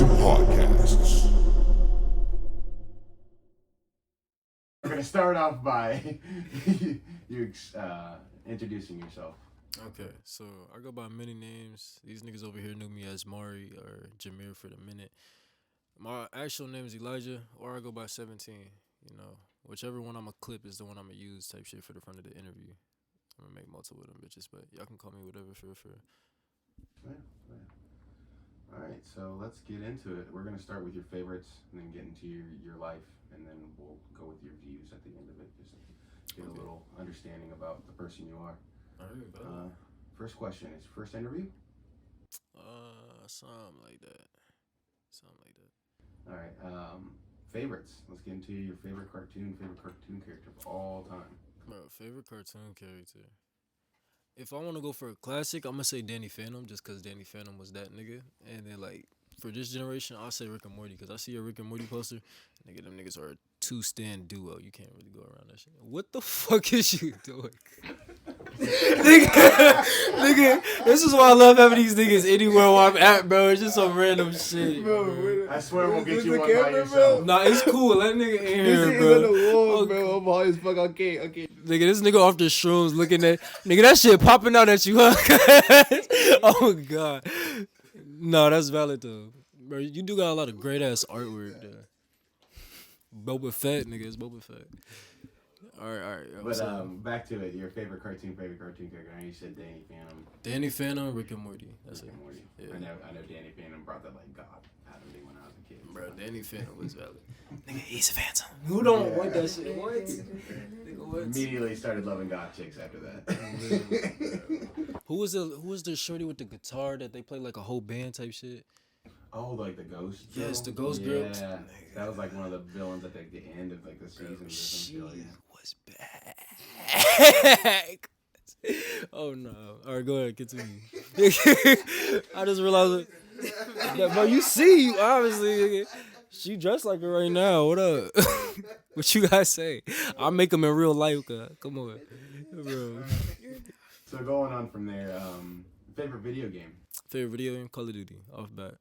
and podcasts. We're gonna start off by you introducing yourself. Okay, so I go by many names. These niggas over here knew me as Mari or Jameer for the minute. My actual name is Elijah, or I go by 17. You know, whichever one I'm gonna clip is the one I'm gonna use type shit for the front of the interview. I'm gonna make multiple of them bitches, but y'all can call me whatever for. Yeah. All right, so let's get into it. We're gonna start with your favorites, and then get into your life, and then we'll go with your views at the end of it, just to get a little understanding about the person you are. All right, First question is first interview. Something like that. All right. Favorites. Let's get into your favorite cartoon character of all time. Bro, favorite cartoon character. If I want to go for a classic, I'm gonna say Danny Phantom, just cause Danny Phantom was that nigga. And then like for this generation, I'll say Rick and Morty, cause I see a Rick and Morty poster. Nigga, them niggas are a two-stand duo. You can't really go around that shit. What the fuck is you doing? nigga, this is why I love having these niggas anywhere where I'm at, bro. It's just some random shit. Bro, I swear we'll get you one by yourself. Nah, it's cool. Let nigga in here, bro. On the wall, bro. I'm high as fuck. Okay. Nigga, this nigga off the shrooms looking at nigga, that shit popping out at you, huh? Oh god. No, that's valid though. Bro, you do got a lot of great ass artwork there. Boba Fett, nigga, it's Boba Fett. Alright. But back to it. Your favorite cartoon character. I know you said Danny Phantom. Danny Phantom, Rick and Morty. That's Rick it. and Morty. Yeah. I know Danny Phantom brought that like God out of me when I was a kid. Bro, Danny Phantom was valid. Nigga, he's a phantom. Who don't want that shit? What? Nigga, what? Immediately started loving God chicks after that. Who was the shorty with the guitar that they played like a whole band type shit? Oh, like the ghost. Yes, girl? the ghost girl. Yeah, that was like one of the villains at the end of like the season. She was back. Oh no! All right, go ahead, continue. I just realized, bro. You see, obviously, she dressed like her right now. What up? What you guys say? I'll make them in real life. Come on, bro. So going on from there, favorite video game. Favorite video game, Call of Duty, off bat.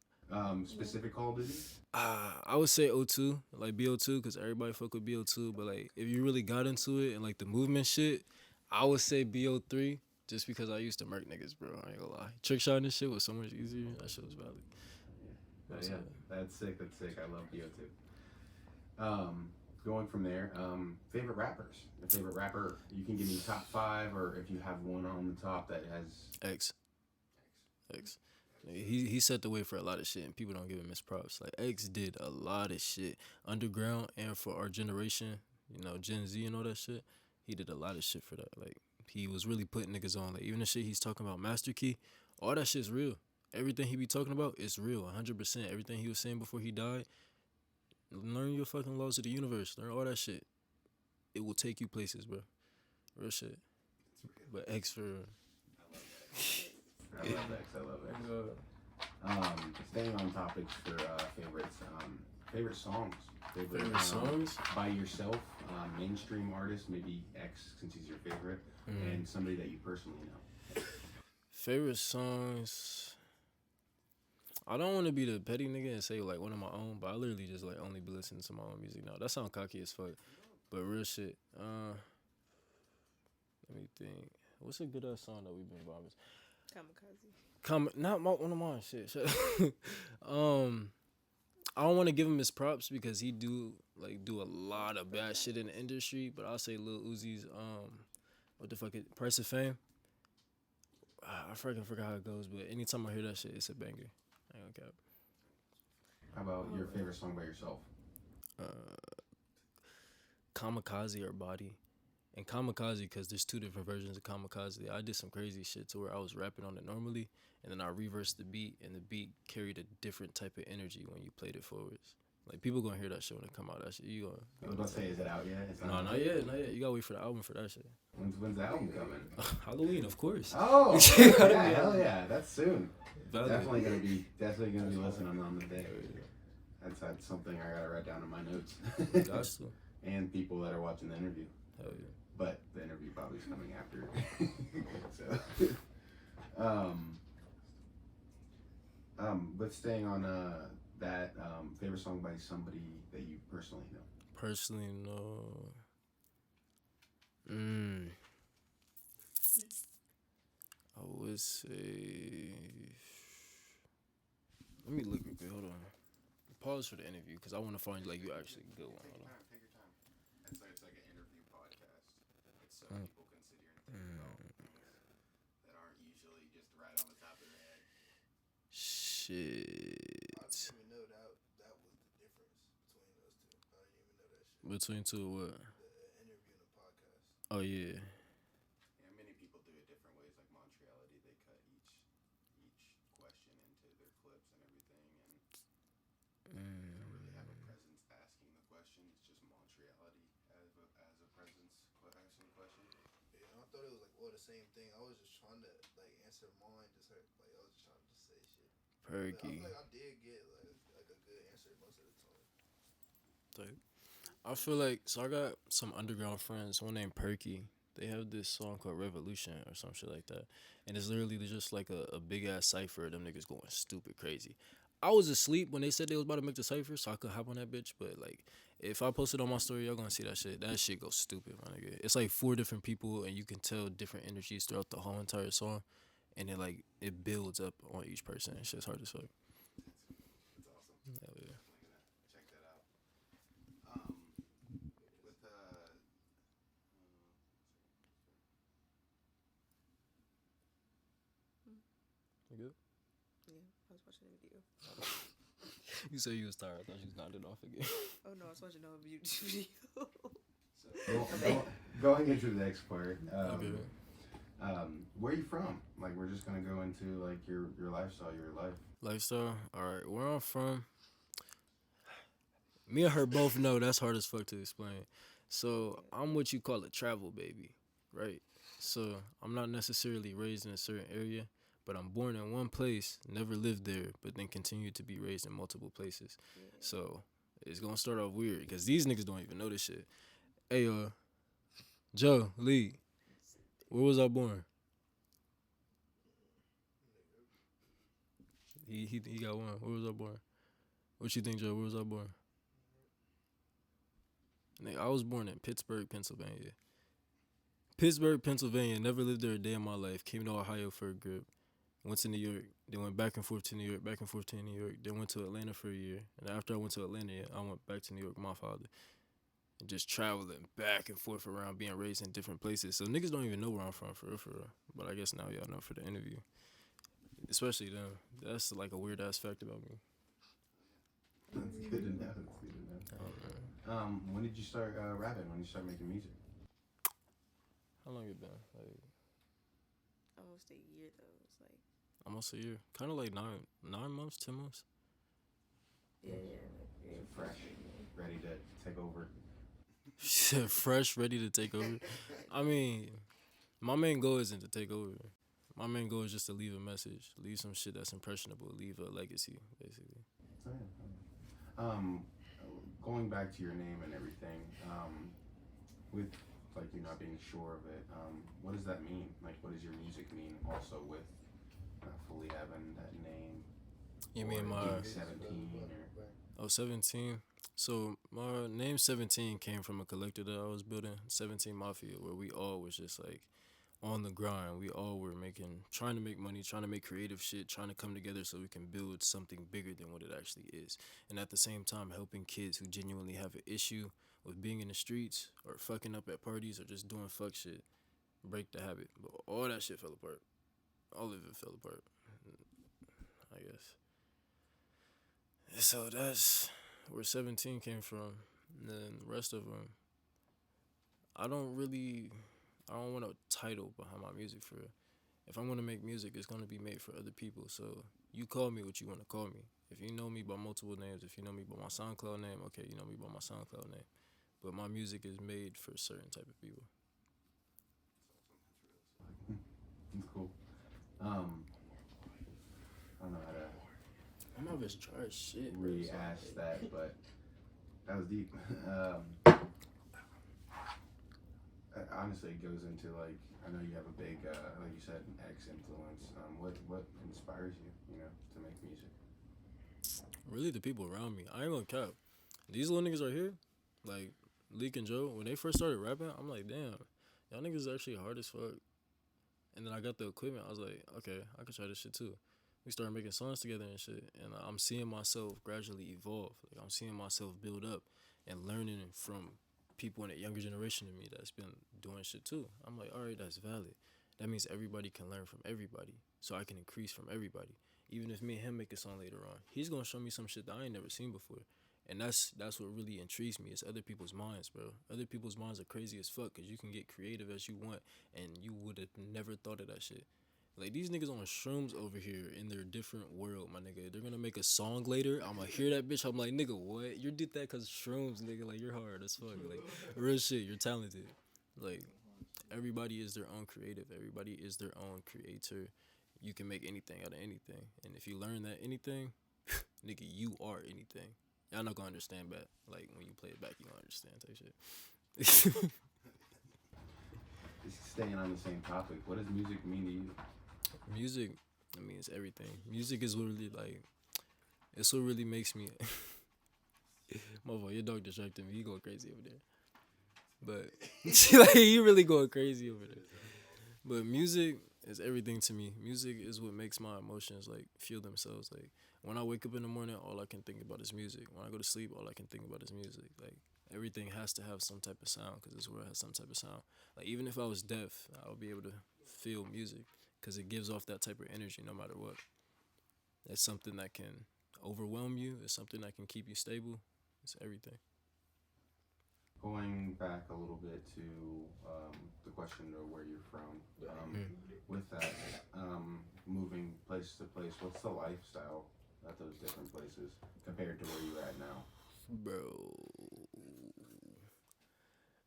Specific Call of Duty. I would say O2, like BO2, because everybody fuck with BO2. But like, if you really got into it and like the movement shit, I would say BO3, just because I used to murk niggas, bro. I ain't gonna lie. Trick shotting this shit was so much easier. That shit was valid. Yeah, that's sick. I love BO2. Going from there, favorite rappers. Your favorite rapper. You can give me top 5, or if you have one on the top that has X. He set the way for a lot of shit, and people don't give him his props. Like X did a lot of shit underground, and for our generation, you know, Gen Z and all that shit. He did a lot of shit for that. Like he was really putting niggas on. Like even the shit he's talking about, Master Key, all that shit's real. Everything he be talking about is real, 100%. Everything he was saying before he died. Learn your fucking laws of the universe. Learn all that shit. It will take you places, bro. Real shit. But X for real. I love X. Staying on topics for favorites. Favorite songs. Favorite songs? By yourself, mainstream artist, maybe X since he's your favorite, and somebody that you personally know. Favorite songs. I don't want to be the petty nigga and say like one of my own, but I literally just like only be listening to my own music now. That sound cocky as fuck, but real shit. Let me think. What's a good ass song that we've been vibing? Kamikaze. Not one of mine. Shit. I don't want to give him his props because he do a lot of bad shit in the industry. But I'll say Lil Uzi's what the fuck is Price of Fame. I fucking forgot how it goes, but anytime I hear that shit, it's a banger. I ain't gonna cap. How about your favorite song by yourself? Kamikaze or Body. And Kamikaze, because there's 2 different versions of Kamikaze. I did some crazy shit to where I was rapping on it normally, and then I reversed the beat, and the beat carried a different type of energy when you played it forwards. Like, people gonna hear that shit when it come out. That shit, you gonna... I was about to say, is it out yet? It's No, not yet. You gotta wait for the album for that shit. When's the album coming? Halloween, of course. Oh, yeah, hell yeah, that's soon. Valid. Definitely gonna be listening on the day. That's something I gotta write down in my notes. Gosh, too. And people that are watching the interview. Hell yeah. But the interview probably is coming after. So, but staying on that favorite song by somebody that you personally know. Personally, no. I would say. Let me look real quick. Hold on. Pause for the interview because I want to find like you actually good one. Hold on. Take your time. It's like an interview podcast. It's so people can sit here and think about things that aren't usually just right on the top of their head. Shit. I didn't even know that was the difference between those two. I didn't even know that shit. Between two of what? The interview and the podcast. Oh yeah. Yeah, many people do it different ways. Like Montreality, they cut each question into their clips and everything, and they don't really have a presence asking the question. It's just Montreality as a presence asking the question. Yeah, I thought it was like all the same thing. I was just trying to like answer mine, just like I was just trying to say shit. Perky. But I feel like I did get like a good answer most of the time. I feel like so I got some underground friends. One named Perky. They have this song called Revolution or some shit like that, and it's literally just like a big ass cipher. Them niggas going stupid crazy. I was asleep when they said they was about to make the cipher, so I could hop on that bitch. But like, if I post it on my story, y'all gonna see that shit. That shit goes stupid, my nigga. It's like 4 different people, and you can tell different energies throughout the whole entire song, and it builds up on each person. It's just hard as fuck. That's awesome. Hell yeah. Definitely gonna check that out. With You good? Yeah, I was watching a video. You said you was tired. I thought you was nodding off again. Oh no, I was watching a video. so going into the next part. Okay. Where are you from? Like, we're just gonna go into like your lifestyle, your life. Lifestyle. All right, where I'm from. Me and her both know that's hard as fuck to explain. So I'm what you call a travel baby, right? So I'm not necessarily raised in a certain area, but I'm born in one place, never lived there, but then continued to be raised in multiple places. Yeah. So it's gonna start off weird because these niggas don't even know this shit. Hey, Joe Lee, where was I born? He got one. Where was I born? What you think, Joe? Where was I born? Nigga, I was born in Pittsburgh, Pennsylvania. Pittsburgh, Pennsylvania. Never lived there a day in my life. Came to Ohio for a grip. Went to New York. Then went back and forth to New York. Back and forth to New York. Then went to Atlanta for a year. And after I went to Atlanta, I went back to New York with my father. And just traveling back and forth around, being raised in different places. So niggas don't even know where I'm from, for real. But I guess now y'all know for the interview. Especially them. That's like a weird ass fact about me. That's good to know. When did you start rapping? When did you start making music? How long it been? Like Almost a year though. It's like almost a year. Kind of like 9 months, 10 months. yeah. Fresh, ready to take over. Fresh, ready to take over. I mean, my main goal isn't to take over. My main goal is just to leave a message, leave some shit that's impressionable, leave a legacy, basically. Going back to your name and everything, with like you not being sure of it, what does that mean? Like, what does your music mean? Also, with fully having that name. You mean my being 17 or 17? So my name 17 came from a collective that I was building, 17 Mafia, where we all was just like on the grind. We all were trying to make money, trying to make creative shit, trying to come together so we can build something bigger than what it actually is. And at the same time, helping kids who genuinely have an issue with being in the streets or fucking up at parties or just doing fuck shit, break the habit. But all that shit fell apart. All of it fell apart, I guess. So that's where 17 came from. And then the rest of them, I don't want a title behind my music for real. If I'm gonna make music, it's gonna be made for other people. So you call me what you wanna call me. If you know me by multiple names, if you know me by my SoundCloud name, okay, you know me by my SoundCloud name. But my music is made for certain type of people. That's cool. I don't know how to I'm always trying shit. re-ask that, but that was deep. Honestly, it goes into like, I know you have a big, like you said, an X influence. What inspires you, to make music? Really, the people around me. I ain't gonna cap. These little niggas right here, like Leak and Joe, when they first started rapping, I'm like, damn, y'all niggas is actually hard as fuck. And then I got the equipment. I was like, okay, I could try this shit too. We started making songs together and shit. And I'm seeing myself gradually evolve. Like I'm seeing myself build up and learning from people in a younger generation than me that's been doing shit too. I'm like, all right, that's valid. That means everybody can learn from everybody. So I can increase from everybody. Even if me and him make a song later on, he's gonna show me some shit that I ain't never seen before. And that's what really intrigues me. It's other people's minds, bro. Other people's minds are crazy as fuck because you can get creative as you want, and you would have never thought of that shit. Like these niggas on shrooms over here in their different world, my nigga. They're gonna make a song later. I'ma hear that bitch. I'm like, nigga, what? You did that cause shrooms, nigga. Like you're hard as fuck. Like real shit. You're talented. Like everybody is their own creative. Everybody is their own creator. You can make anything out of anything, and if you learn that anything, nigga, you are anything. Y'all not gonna understand that. Like when you play it back, you gonna understand type shit. Just staying on the same topic, what does music mean to you? Music, I mean, it's everything. Music is what really like. It's what really makes me. Motherfucker, your dog distracted me. He going crazy over there. But like he really going crazy over there. But music is everything to me. Music is what makes my emotions like feel themselves. Like when I wake up in the morning, all I can think about is music. When I go to sleep, all I can think about is music. Like everything has to have some type of sound because this world has some type of sound. Like even if I was deaf, I would be able to feel music because it gives off that type of energy no matter what. It's something that can overwhelm you. It's something that can keep you stable. It's everything. Going back a little bit to the question of where you're from, with that, moving place to place, what's the lifestyle at those different places compared to where you're at now? Bro.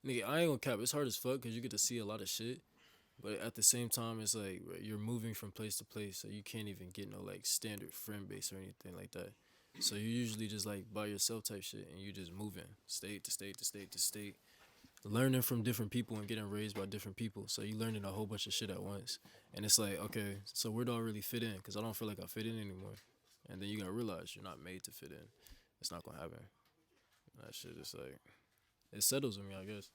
Nigga, I ain't gonna cap. It's hard as fuck because you get to see a lot of shit. But at the same time, it's like you're moving from place to place, so you can't even get no like standard friend base or anything like that. So you're usually just like by yourself type shit, and you just moving state to state to state to state, learning from different people and getting raised by different people. So you learning a whole bunch of shit at once, and it's like, okay, so where do I really fit in? Because I don't feel like I fit in anymore. And then you gotta realize you're not made to fit in. It's not gonna happen. That shit is like it settles with me, I guess.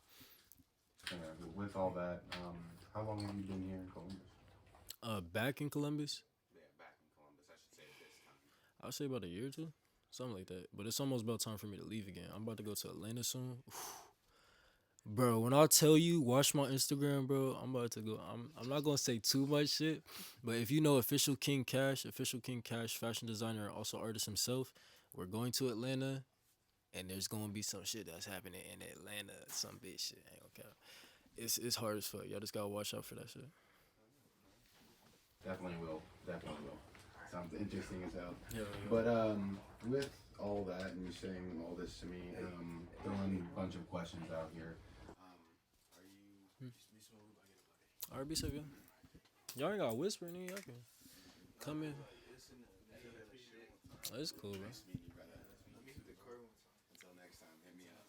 With all that, how long have you been here in Columbus? Back in Columbus, Yeah, back in Columbus, I should say this time. I'll say about a year or two, something like that. But it's almost about time for me to leave again. I'm about to go to Atlanta soon. Bro, when I tell you, watch my Instagram, bro. I'm about to go. I'm not gonna say too much shit, but if you know Official King Cash, fashion designer and also artist himself, we're going to Atlanta, and there's gonna be some shit that's happening in Atlanta. Some bitch shit. I ain't gonna count. It's hard as fuck. Y'all just gotta watch out for that shit. Definitely will. Definitely will. Sounds interesting as hell. Yeah. But with all that and you saying all this to me, throwing a bunch of questions out here. Are you? Alright, be safe, yeah. Y'all ain't gotta whisper in here. Y'all can come in. Oh, it's cool, bro. Until next time, hit me up.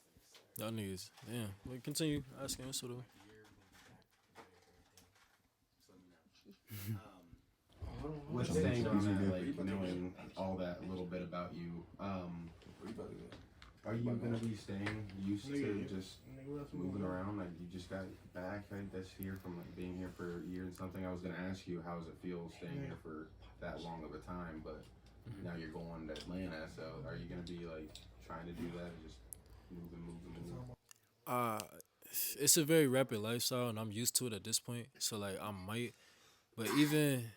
Y'all niggas, damn. Well, continue asking. Sort of. With staying on that, like knowing all that little bit about you, are you gonna be staying used to just moving around? Like you just got back, I guess, here from like being here for a year and something. I was gonna ask you how does it feel staying here for that long of a time, but now you're going to Atlanta. So are you gonna be like trying to do that, or just moving? It's a very rapid lifestyle, and I'm used to it at this point. So like, I might, but even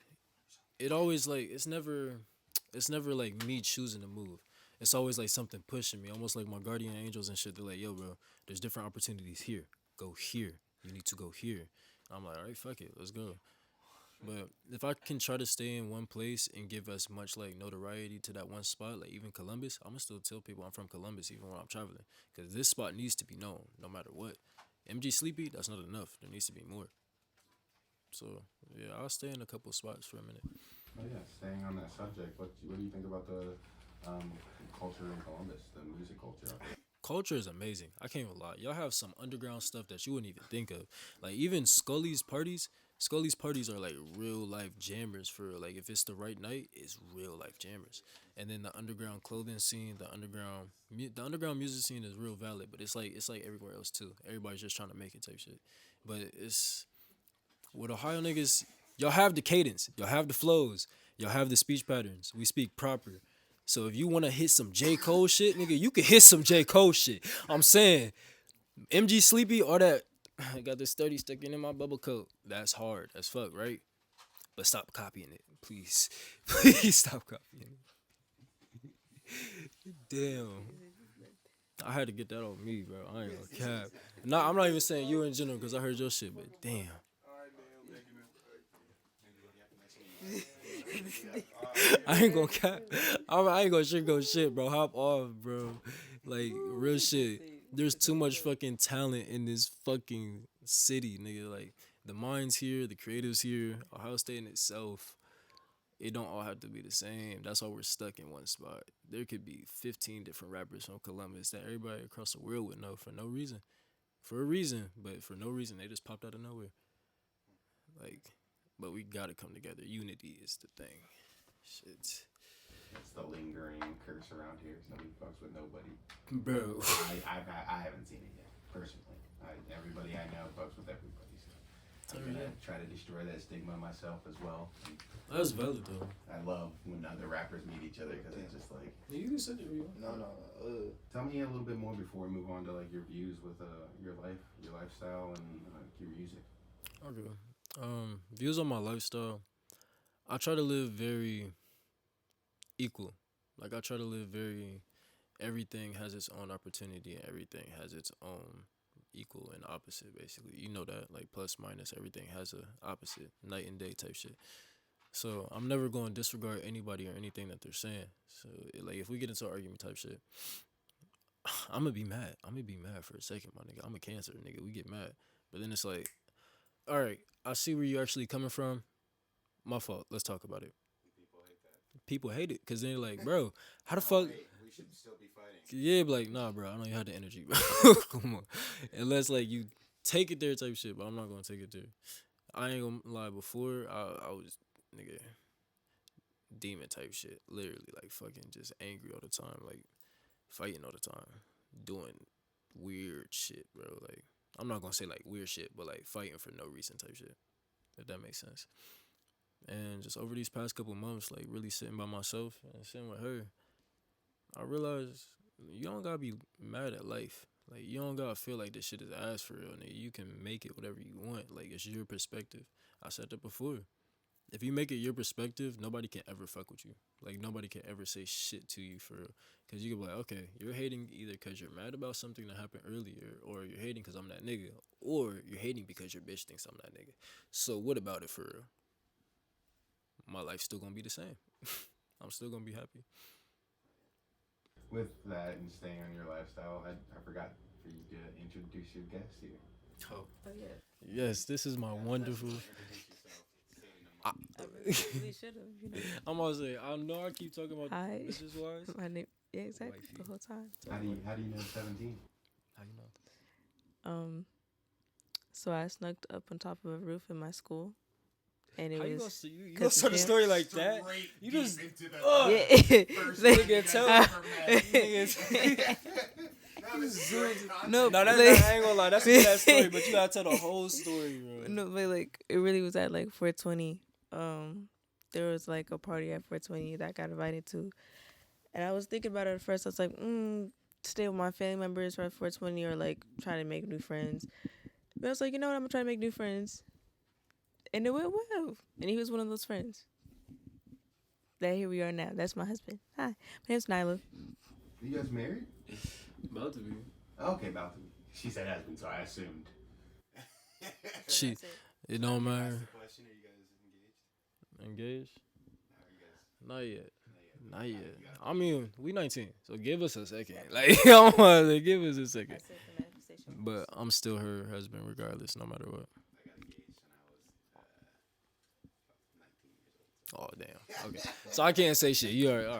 it always like it's never like me choosing to move. It's always like something pushing me, almost like my guardian angels and shit. They're like, yo, bro, there's different opportunities here. Go here. You need to go here. I'm like, all right, fuck it, let's go. But if I can try to stay in one place and give as much like notoriety to that one spot, like even Columbus, I'm gonna still tell people I'm from Columbus even when I'm traveling, because this spot needs to be known no matter what. MG Sleepy, that's not enough. There needs to be more. So yeah, I'll stay in a couple spots for a minute. Oh yeah, staying on that subject, what do you think about the culture in Columbus, the music culture? Culture is amazing. I can't even lie. Y'all have some underground stuff that you wouldn't even think of. Like even Scully's parties. Scully's parties are like real life jammers for real. Like if it's the right night, it's real life jammers. And then the underground clothing scene, the underground music scene is real valid, but it's like everywhere else too. Everybody's just trying to make it type shit. But it's with Ohio niggas, y'all have the cadence, y'all have the flows, y'all have the speech patterns. We speak proper. So if you want to hit some J. Cole shit, nigga, you can hit some J. Cole shit. I'm saying, MG Sleepy, all that. I got this 30 sticking in my bubble coat. That's hard as fuck, right? But stop copying it, please. Please stop copying it. Damn. I had to get that on me, bro. I ain't gonna cap. Nah, I'm not even saying you in general because I heard your shit, but damn. I ain't gonna cap. I ain't gonna sugarcoat shit, bro. Hop off, bro. Like, real shit. There's too much fucking talent in this fucking city, nigga. Like, the minds here, the creatives here, Ohio State in itself, it don't all have to be the same. That's why we're stuck in one spot. There could be 15 different rappers from Columbus that everybody across the world would know for no reason. For a reason, but for no reason. They just popped out of nowhere. Like, but we gotta come together. Unity is the thing. Shit. It's the lingering curse around here. Nobody fucks with nobody. Bro. I haven't seen it yet, personally. Everybody I know fucks with everybody. So I'm gonna try to destroy that stigma myself as well. And That's valid though. I love when other rappers meet each other because it's just like. You can sit there. No. Tell me a little bit more before we move on to like your views with your life, your lifestyle, and your music. Okay. Views on my lifestyle. I try to live very equal. Like I try to live very. Everything has its own opportunity, and everything has its own equal and opposite. Basically, you know that. Like plus minus, everything has a opposite, night and day type shit. So I'm never going to disregard anybody or anything that they're saying. So like if we get into an argument type shit, I'm gonna be mad. I'm gonna be mad for a second, my nigga. I'm a Cancer, nigga. We get mad, but then it's like, all right, I see where you're actually coming from. My fault. Let's talk about it. People hate that. People hate it because they're like, bro, how the fuck? We should still be fighting. Yeah, but like, nah, bro. I know you had the energy, bro. Come on, unless like you take it there type shit, but I'm not gonna take it there. I ain't gonna lie. Before I was nigga demon type shit, literally like fucking just angry all the time, like fighting all the time, doing weird shit, bro. Like I'm not gonna say like weird shit, but like fighting for no reason type shit, if that makes sense. And just over these past couple months, like really sitting by myself and sitting with her, I realized you don't gotta be mad at life. Like you don't gotta feel like this shit is ass for real, nigga. You can make it whatever you want. Like it's your perspective. I said that before. If you make it your perspective, nobody can ever fuck with you. Like nobody can ever say shit to you for real. Cause you can be like, okay, you're hating either cause you're mad about something that happened earlier, or you're hating cause I'm that nigga, or you're hating because your bitch thinks I'm that nigga. So what about it for real? My life's still gonna be the same. I'm still gonna be happy. With that and staying on your lifestyle, I forgot for you to introduce your guest here. Oh. yeah. Yes, this is my wonderful. I really should have. You know. I'm gonna say, I know I keep talking about Hi. Mrs. Wise. My name. Yeah, exactly. Wifey. The whole time. How do you know 17? How you know? So I snuck up on top of a roof in my school, and it How you was. gonna see you? You 'cause gonna start a him- story like that? You just into the Yeah. first Like- nigga tell- ever met. No, No, that's like- not, I ain't gonna lie. That's a bad story, but you gotta tell the whole story, bro. No, but like it really was at like 420. There was like a party at 420 that I got invited to, and I was thinking about it at first. I was like, stay with my family members for 420 or like try to make new friends. But I was like, you know what? I'm gonna try to make new friends, and it went well. And he was one of those friends. That here we are now. That's my husband. Hi, my name's Nyla. You guys married? About to be. Okay, about to be. She said husband, so I assumed. She, it don't matter. Question: Are you guys engaged? Engaged? Are you guys? Not yet. Not yet. I mean, we 19, so give us a second. Like, I'm gonna give us a second. But I'm still her husband regardless, no matter what. I got engaged when I was 19 years old. Oh damn. Okay. So I can't say shit. You all right. It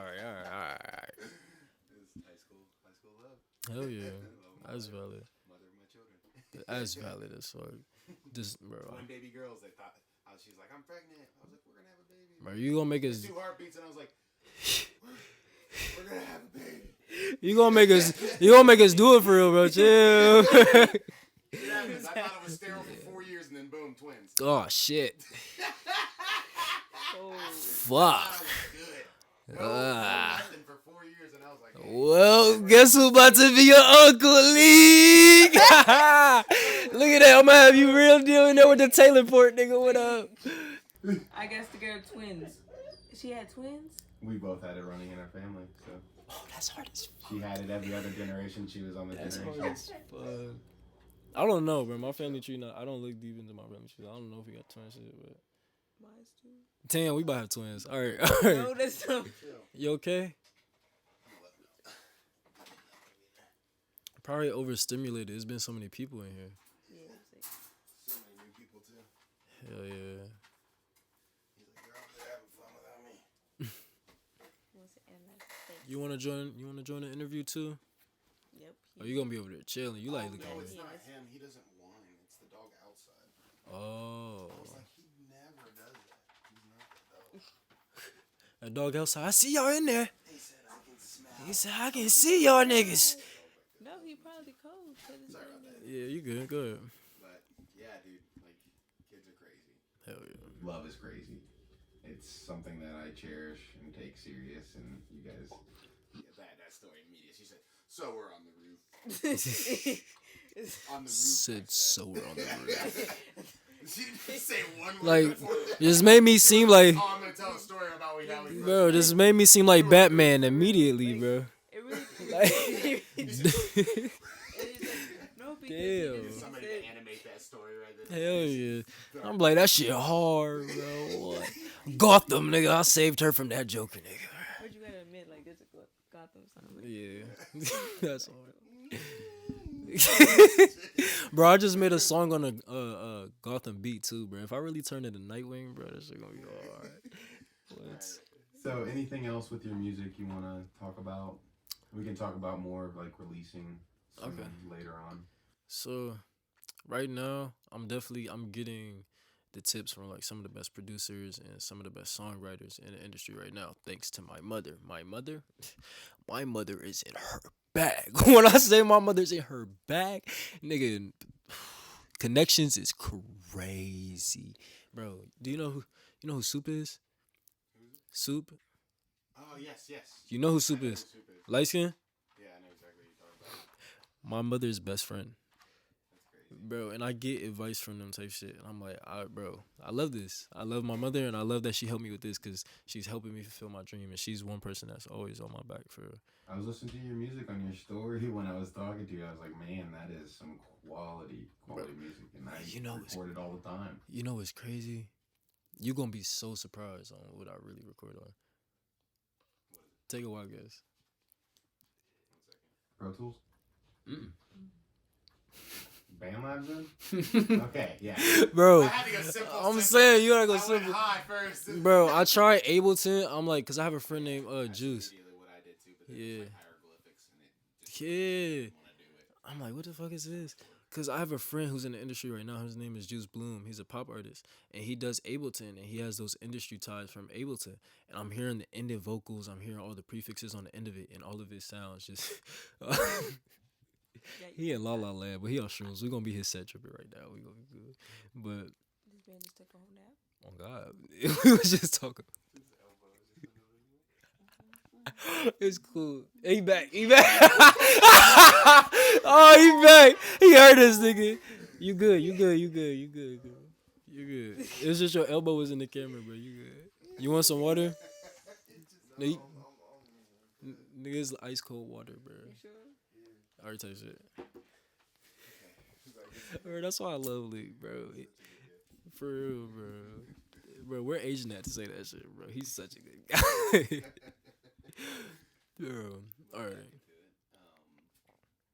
was high school love. Hell yeah. Love my That's mother, valid. Mother of my children. That's valid as fuck. Just bro. Twin baby girls. They thought She's like, I'm pregnant. I was like, we're gonna have a baby. Bro, you gonna make us. 2 heartbeats, and I was like, we're gonna have a baby. You gonna make us. You gonna make us do it for real, bro. Chill. Yeah, because I thought it was sterile for 4 years, and then boom, twins. Oh shit. Oh. Fuck. No, nothing for 4 years, and I was like, hey, Well, guess who about to be your uncle, League? Look at that. I'm gonna have you real deal in there with the Taylor Port, nigga. What up? I guess the girl twins. She had twins? we both had it running in our family, so. Oh, that's hard as fuck. She had it every other generation. She was on the That's hard generation. as fuck. I don't know, bro. My family tree, I don't look deep into my family tree. I don't know if we got twins shit, but. Mine's too. Damn, we about to have twins. All right, all right. No, that's not. You okay? Probably overstimulated. There's been so many people in here. Yeah, So many new people too. Hell yeah. He's like, you're out there having fun without me. You wanna join? You wanna join the interview too? Yep. Or you gonna be over there chilling? You like looking no, over it's there? not him. He doesn't whine. It's the dog outside. Oh, I was like, he never does that. He's not that dog. a dog outside. I see y'all in there. He said, I can smell. He said, I can see y'all niggas. No, he probably cold. Sorry about that. Yeah, you good? Good. But yeah, dude, like kids are crazy. Hell yeah. Love is crazy. It's something that I cherish and take serious. And you guys, that story immediately. She said, "So we're on the roof." On the roof. Said so we're on the roof. She didn't say one word Like, before that. just made me seem like, Oh, I'm gonna tell a story about how we. bro. This made me seem like Batman immediately, bro. It really. Like, No, because Damn. Somebody to animate that story right there. hell yeah. I'm like, that shit hard, bro. What? Gotham, nigga. I saved her from that Joker, nigga. But you gotta admit, like, this is a Gotham song. Like, Yeah, that's hard. Bro, I just made a song on a Gotham beat too, bro. If I really turn into Nightwing, bro, that shit gonna be hard. What? So, anything else with your music you want to talk about? We can talk about more of like releasing some later on. So, right now, I'm getting the tips from like some of the best producers and some of the best songwriters in the industry right now, thanks to my mother. My mother is in her bag. When I say my mother's in her bag, nigga, connections is crazy, bro. Do you know who Soup is? Soup. Oh yes. You know who I Soup know is? who Soup is. Light skin. Yeah, I know exactly what you're talking about. My mother's best friend. That's crazy. Bro, and I get advice from them type shit. And I'm like, bro, I love this. I love my mother, and I love that she helped me with this because she's helping me fulfill my dream. And she's one person that's always on my back for real. I was listening to your music on your story when I was talking to you. I was like, man, that is some quality music, and I record it all the time. You know what's crazy? You're going to be so surprised on what I really record on. Take a wild guess. Pro Tools? Mm. BandLabs then? Okay, yeah. Bro, I had to go simple. saying, you gotta go I went simple. high first. Bro, I tried Ableton. I'm like, because I have a friend named Juice. Immediately what I did too, but then Yeah. it was like hieroglyphics and it just Yeah. didn't want to do it. I'm like, what the fuck is this? Because I have a friend who's in the industry right now. His name is Juice Bloom. He's a pop artist. And he does Ableton. And he has those industry ties from Ableton. And I'm hearing the ending vocals. I'm hearing all the prefixes on the end of it. And all of it sounds just... He in La La Land, but he on shrooms. We're going to be his set tripping right now. We going to be good. But... This man just took a whole nap. Oh, God. We was just talking. It's cool. He back. Oh, he back. He heard this nigga. You good. It's just your elbow was in the camera, bro. You good. You want some water? No, nigga, it's ice cold water, bro. I already tell you shit. Bro, that's why I love League, bro. For real, bro. Bro, we're Asian at to say that shit, bro. He's such a good guy. Bro, alright.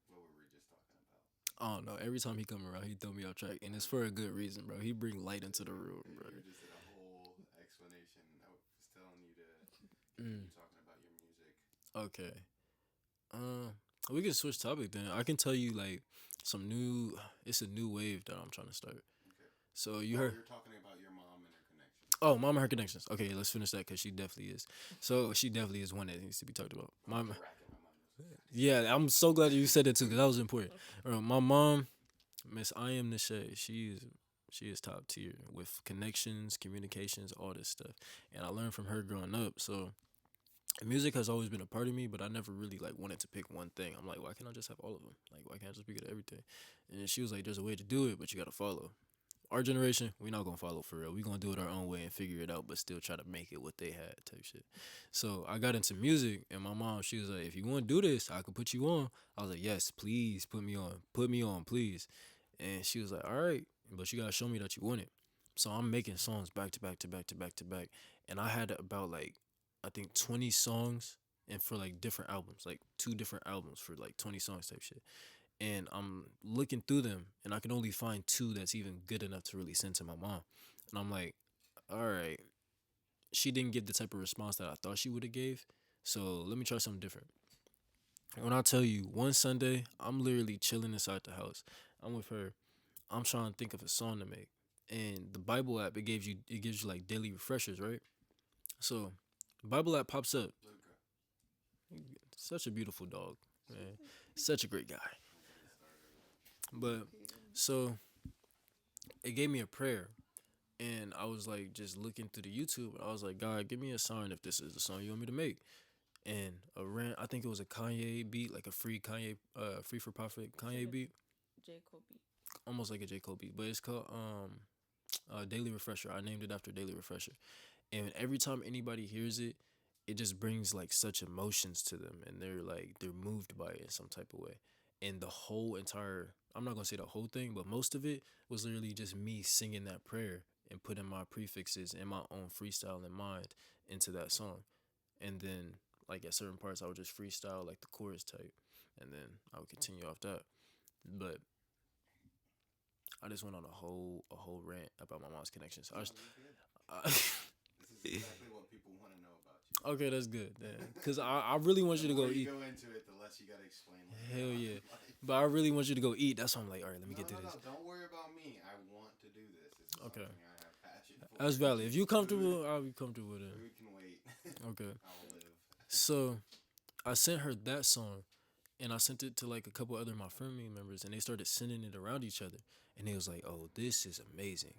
What were we just talking about? I don't know. Every time he come around, he throw me off track, and it's for a good reason, bro. He bring light into the room, bro. You just did a whole explanation. I was telling you to continue talking about your music. Okay. We can switch topic then. I can tell you like some new. It's a new wave that I'm trying to start. Okay. So you heard. You're talking about your mom and Oh, Mama Her Connections. Okay, let's finish that because she definitely is. So she definitely is one that needs to be talked about. Mama. Yeah, I'm so glad you said that too because that was important. My mom, Miss I am Nishay. She is top tier with connections, communications, all this stuff, and I learned from her growing up. So music has always been a part of me, but I never really like wanted to pick one thing. I'm like, why can't I just have all of them? Like, why can't I just be good at everything? And she was like, there's a way to do it, but you gotta follow. Our generation, we not gonna follow for real. We gonna do it our own way and figure it out, but still try to make it what they had type shit. So I got into music, and my mom, she was like, if you want to do this, I could put you on. I was like, yes, please put me on, please. And she was like, all right, but you gotta show me that you want it. So I'm making songs back to back to back to back to back, and I had about like I think 20 songs, and for like different albums, like two different albums for like 20 songs type shit. And I'm looking through them, and I can only find two that's even good enough to really send to my mom. And I'm like, all right, she didn't give the type of response that I thought she would have gave. So let me try something different. When I tell you, one Sunday, I'm literally chilling inside the house. I'm with her. I'm trying to think of a song to make. And the Bible app, it gives you like daily refreshers, right? So the Bible app pops up. Such a beautiful dog, man. Such a great guy. But so it gave me a prayer, and I was like just looking through the YouTube. I was like, God, give me a sign if this is the song you want me to make. And I think it was a Kanye beat, like a free Kanye, free for profit Kanye beat, J. Kobe. almost like a J Cole beat, but it's called Daily Refresher. I named it after Daily Refresher, and every time anybody hears it, it just brings like such emotions to them, and they're moved by it in some type of way. And the whole entire, I'm not gonna say the whole thing, but most of it was literally just me singing that prayer and putting my prefixes and my own freestyle in mind into that song. And then like at certain parts I would just freestyle like the chorus type, and then I would continue off that. But I just went on a whole rant about my mom's connections. I, This is exactly what people want to know about you. okay, that's good. Because I really want you to The go more you eat. go into it, the less you gotta explain. Like, Hell God, yeah. like, But I really want you to go eat. That's why I'm like, all right, let me get to no, this. don't worry about me. I want to do this. This is Okay. something I have passion for. That's valid. If you comfortable, I'll be comfortable with it. We can wait. Okay. I'll live. So I sent her that song, and I sent it to like a couple other of my family members, and they started sending it around each other. And they was like, oh, this is amazing.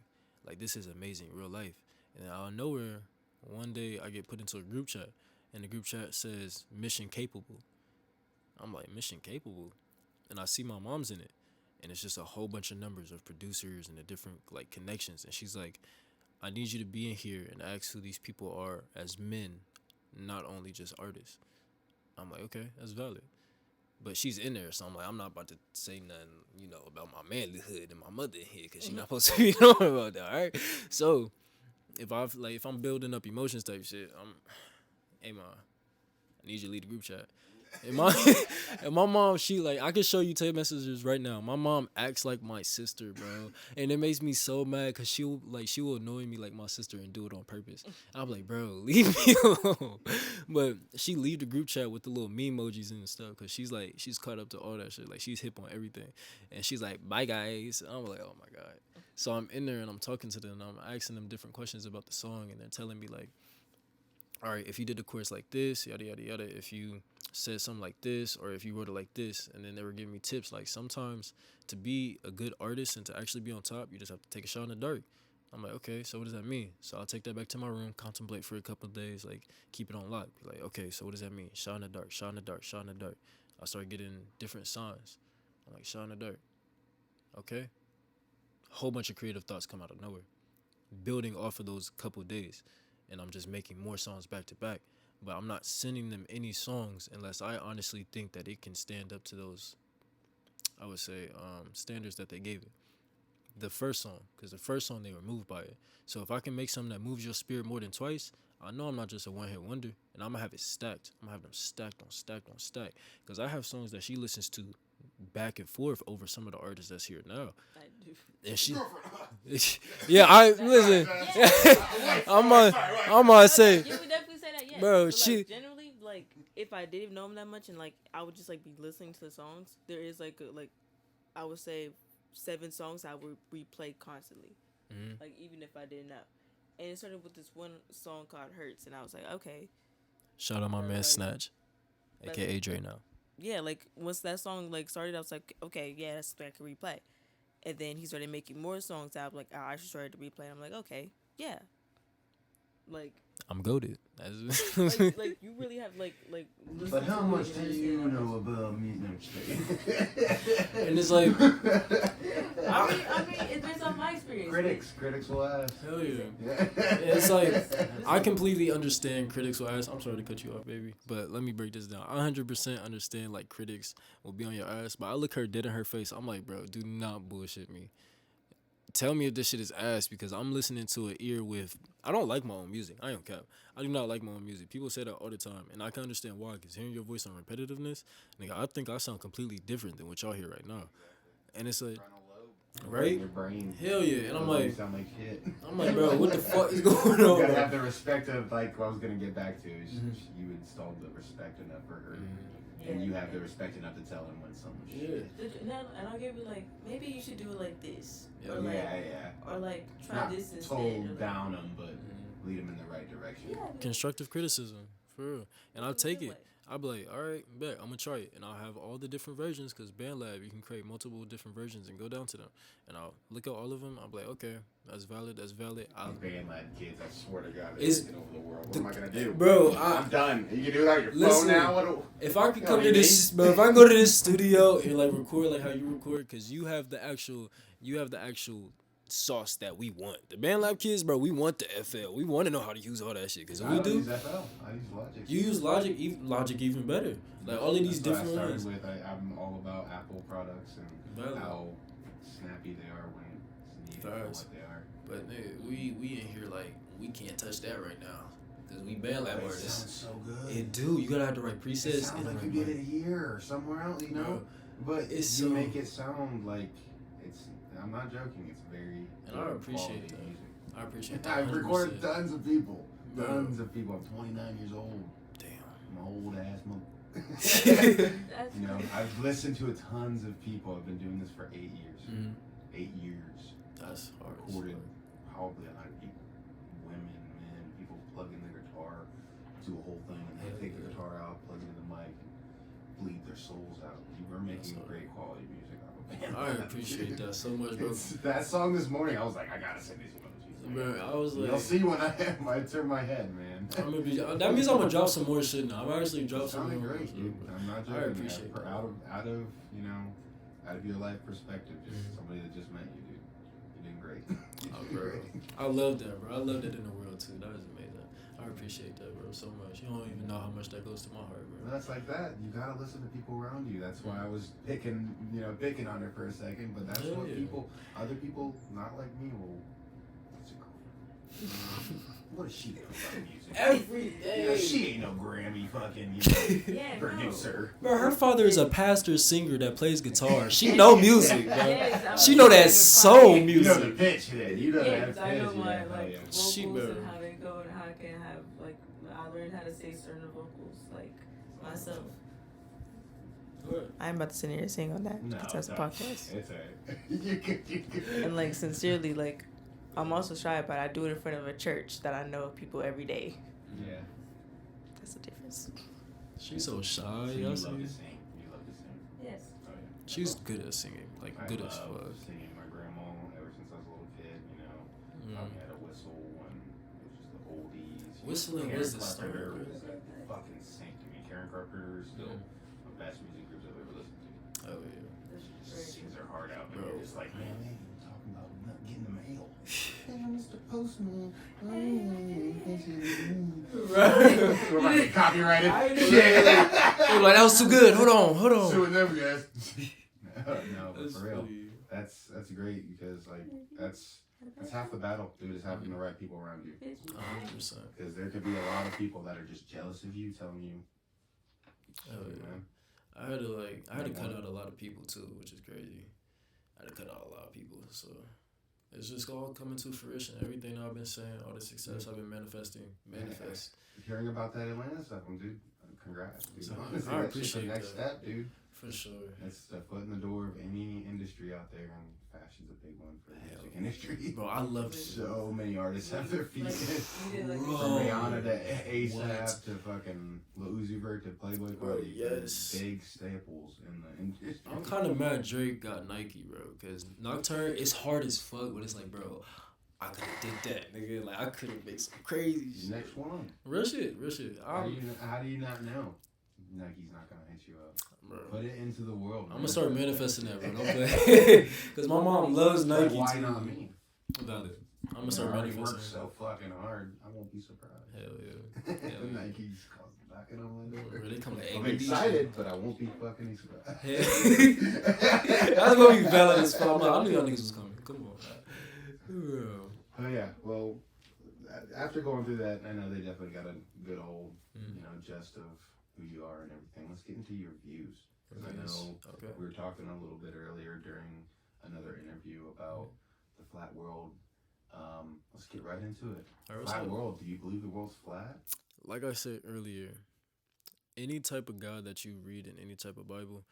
Like, this is amazing, real life. And out of nowhere, one day I get put into a group chat, and the group chat says mission capable. I'm like, mission capable? And I see my mom's in it. And it's just a whole bunch of numbers of producers and the different like connections. And she's like, I need you to be in here and ask who these people are as men, not only just artists. I'm like, okay, that's valid. But she's in there, so I'm like, I'm not about to say nothing, about my manlyhood and my mother in here, because she's not supposed to be knowing about that, all right? So if I'm building up emotions type shit, hey ma, I need you to lead the group chat. And my and my mom, she like, I can show you text messages right now. My mom acts like my sister, bro, and it makes me so mad because she will annoy me like my sister and do it on purpose. I'm like, bro, leave me alone. But she leave the group chat with the little meme emojis and stuff because she's caught up to all that shit. Like, she's hip on everything, and she's like, bye guys. I'm like, oh my god. So I'm in there and I'm talking to them and I'm asking them different questions about the song, and they're telling me like, all right, if you did the chorus like this, yada yada yada, if you said something like this, or if you wrote it like this, and then they were giving me tips like sometimes to be a good artist and to actually be on top, you just have to take a shot in the dark. I'm like, okay, so what does that mean? So I'll take that back to my room, contemplate for a couple of days, like keep it on lock. Be like, okay, so what does that mean? Shot in the dark, shot in the dark, shot in the dark. I start getting different signs. I'm like, shot in the dark. Okay. A whole bunch of creative thoughts come out of nowhere, building off of those couple days, and I'm just making more songs back to back. But I'm not sending them any songs unless I honestly think that it can stand up to those, I would say, standards that they gave it. The first song, because the first song they were moved by it. So if I can make something that moves your spirit more than twice, I know I'm not just a one-hit wonder, and I'm gonna have it stacked. I'm gonna have them stacked on stacked on stacked, because I have songs that she listens to back and forth over some of the artists that's here now. I do. And she, yeah, I listen. I'm gonna say, You would definitely say that, yeah. bro, But, she, like, generally, like, if I didn't know him that much and like I would just like be listening to the songs, there is like I would say 7 songs I would replay constantly. Mhm. Like, even if I didn't know. And it started with this one song called Hurts, and I was like, okay. Shout out my man Like, Snatch, that's- aka Dre now. Yeah, like once that song like started, I was like, okay, yeah, that's something I can replay. And then he started making more songs out. Like, I should start to replay. And I'm like, okay, yeah. Like, I'm goated. like you really have like. But how listen to much it do and you understand. know about me? No, I'm just kidding. And it's like, I mean, it's based on my experience. critics will ask. hell yeah. Yeah. It's like, I completely understand critics will ask. I'm sorry to cut you off, baby, but let me break this down. I 100% understand like critics will be on your ass, but I look her dead in her face. I'm like, bro, do not bullshit me. Tell me if this shit is ass because I'm listening to an ear with. I don't like my own music. I don't cap. I do not like my own music. People say that all the time, and I can understand why. Because hearing your voice on repetitiveness, nigga, I think I sound completely different than what y'all hear right now. And it's like, right? Your brain. Hell yeah. And I'm You like, sound like shit. bro, what the fuck is going You on? gotta have the respect of like what I was gonna get back to is you installed the respect enough for her, and you have the respect enough to tell him when someone's shit. And I'll give you like maybe you should do it like this, Yeah. or like, Yeah. or like try Not this instead. told down them, but lead them in the right direction. Yeah, Constructive criticism, for real. And I'll take it. Way. I'll be like, all right, bet, I'm gonna try it. And I'll have all the different versions because BandLab, you can create multiple different versions and go down to them. And I'll look at all of them. I'll be like, okay, that's valid. I'll BandLab kids, I swear to God, they're Is- taking over the world. What am I gonna do? Bro, I'm done. You can do it on your Listen, phone now. if I could You know come what to I this, bro, if I can go to this studio and like record like how you record, because you have the actual sauce that we want. The BandLab kids, bro, we want the FL. We want to know how to use all that shit. Because if I we don't do, use FL. I use Logic. you use Logic even better. Like all of these That's what different I ones. started with. I'm all about Apple products and Valid. how snappy they are when it's needed for Facts. what they are. But nigga, we in here like we can't touch that right now because we BandLab It artists. sounds so good. It do. You gotta have the right It presets. sounds and the like right you did mic. it here or somewhere else, you know. Bro, But it's you so- make it sound like it's. I'm not joking. It's very. And I good appreciate quality that. music. I appreciate that. I've recorded 100%. tons of people. Bro. Tons of people. I'm 29 years old. Damn. I'm an old ass mother. That's You know, I've listened to tons of people. I've been doing this for 8 years. Mhm. 8 years. That's hard. as Recorded fuck. probably a lot of people, women, men, people plug in the guitar, do a whole thing, and they Hell take the yeah. guitar out, plug it in the mic, and bleed their souls out. You were making That's great quality music out of it. I appreciate that so much, bro. That song this morning, I was like, I gotta send these emojis. Bro, I was You'll like, see when I turn my head, man. I'm gonna be. That means I'm gonna drop some more shit now. I'm actually drop some Sounded more. great, shit, dude. bro. I'm not I joking. appreciate that. Out of you know, out of your life perspective, just Mhm. somebody that just met you, dude. You're doing great. Oh, bro. I love that, bro. I love that in the world too. That is amazing. I appreciate that, bro, so much. You don't even know how much that goes to my heart, bro. That's like that. You gotta listen to people around you. That's why I was picking on her for a second. But that's Hell what yeah. other people, not like me, will. What's it called? What is she doing about music? Every You day. know, she ain't no Grammy fucking Yeah, no. producer. Bro, her father is a pastor singer that plays guitar. She know music, bro. Yes, I She was know that thinking soul fire. You know the music. pitch then. You know Yes, that I pitch. know my Yeah, like yeah. vocals She and better. how they go and how I can have like I learned how to say certain vocals like myself. What? I'm about to sit here and sing on that No, because that's a no. podcast. It's alright. You good. And like sincerely, like I'm also shy, but I do it in front of a church that I know people every day. Yeah. That's the difference. She's so shy. So you y'all love see? to sing. You love to sing. Yes. Oh, yeah. She's good at singing, like I good as love fuck. singing. My grandma, ever since I was a little kid, you know, Mm. had a whistle when it was just the oldies. Whistling Karen was the Carpenter story. was a fucking saint to me. Karen Carpenter is still Mm. the best music groups I've ever listened to. Oh yeah. Just sings her heart out, Bro. and you're just like, man, they ain't even talking about not getting the mail. Hey, Mr. Postman. We're about to get copyrighted. They're like, that was too good. Hold on. Suing them, guys. No, but That's for real. funny. That's great because like that's half the battle, dude. Is having the right people around you. 100%. Because there could be a lot of people that are just jealous of you, telling you, Oh, "Shit, yeah. man." I had to cut out a lot of people too, which is crazy. I had to cut out a lot of people, so it's just all coming to fruition. Everything I've been saying, all the success I've been manifest. Hearing about that Atlanta stuff, dude. Congrats, dude. So, Honestly, I that's just the appreciate next that. step, dude. For sure. That's the foot in the door of any industry out there, and fashion's a big one for the music industry. Bro, I love So many artists have their feet in. Like, From Rihanna to ASAP to fucking Lil Uzi Vert to Playboy Cardi. Yes. Big staples in the industry. I'm kind of mad Drake got Nike, bro, because Nocturne is hard as fuck, but it's like, bro, I could have did that, nigga. Like, I could have made some crazy shit. Next one. Real shit, real shit. How do you not know? Nike's not gonna hit you up. Bro. Put it into the world. I'm gonna start manifesting that, bro. Don't play. Because my mom loves Nike. Why too. not me? Valid. I'm gonna start I already manifesting. work so fucking hard. I won't be surprised. Hell yeah. Hell yeah. Nike's knocking on my door. Bro, they come to I'm ABD. excited, but I won't be fucking surprised. That's gonna be valid as fuck. I knew y'all niggas was coming. Come on, bro. Oh yeah. Well, after going through that, I know they definitely got a good old, gist of who you are and everything. Let's get into your views. I know we were talking a little bit earlier during another interview about the flat world. Let's get right into it. Flat world. Do you believe the world's flat? Like I said earlier, any type of God that you read in any type of Bible,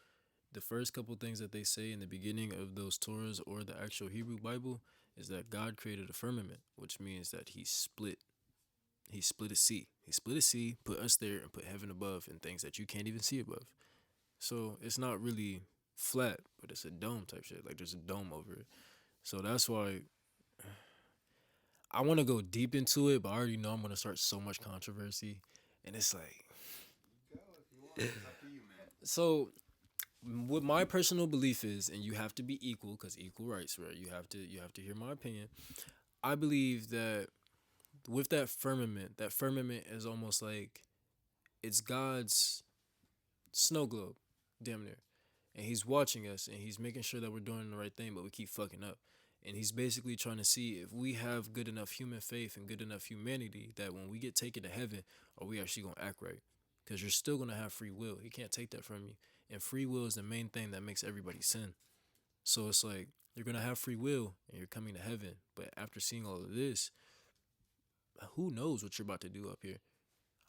the first couple things that they say in the beginning of those Torahs or the actual Hebrew Bible is that God created a firmament, which means that he split a sea. He split a sea, put us there, and put heaven above and things that you can't even see above. So it's not really flat, but it's a dome type shit. Like there's a dome over it. So that's why I want to go deep into it, but I already know I'm going to start so much controversy. And it's like... Go if you want. It's up to you, man. So what my personal belief is, and you have to be equal, because equal rights, right? You have to hear my opinion. I believe that with that firmament is almost like it's God's snow globe, damn near. And he's watching us, and he's making sure that we're doing the right thing, but we keep fucking up. And he's basically trying to see if we have good enough human faith and good enough humanity that when we get taken to heaven, are we actually going to act right? Because you're still going to have free will. He can't take that from you. And free will is the main thing that makes everybody sin. So it's like, you're going to have free will, and you're coming to heaven. But after seeing all of this, who knows what you're about to do up here?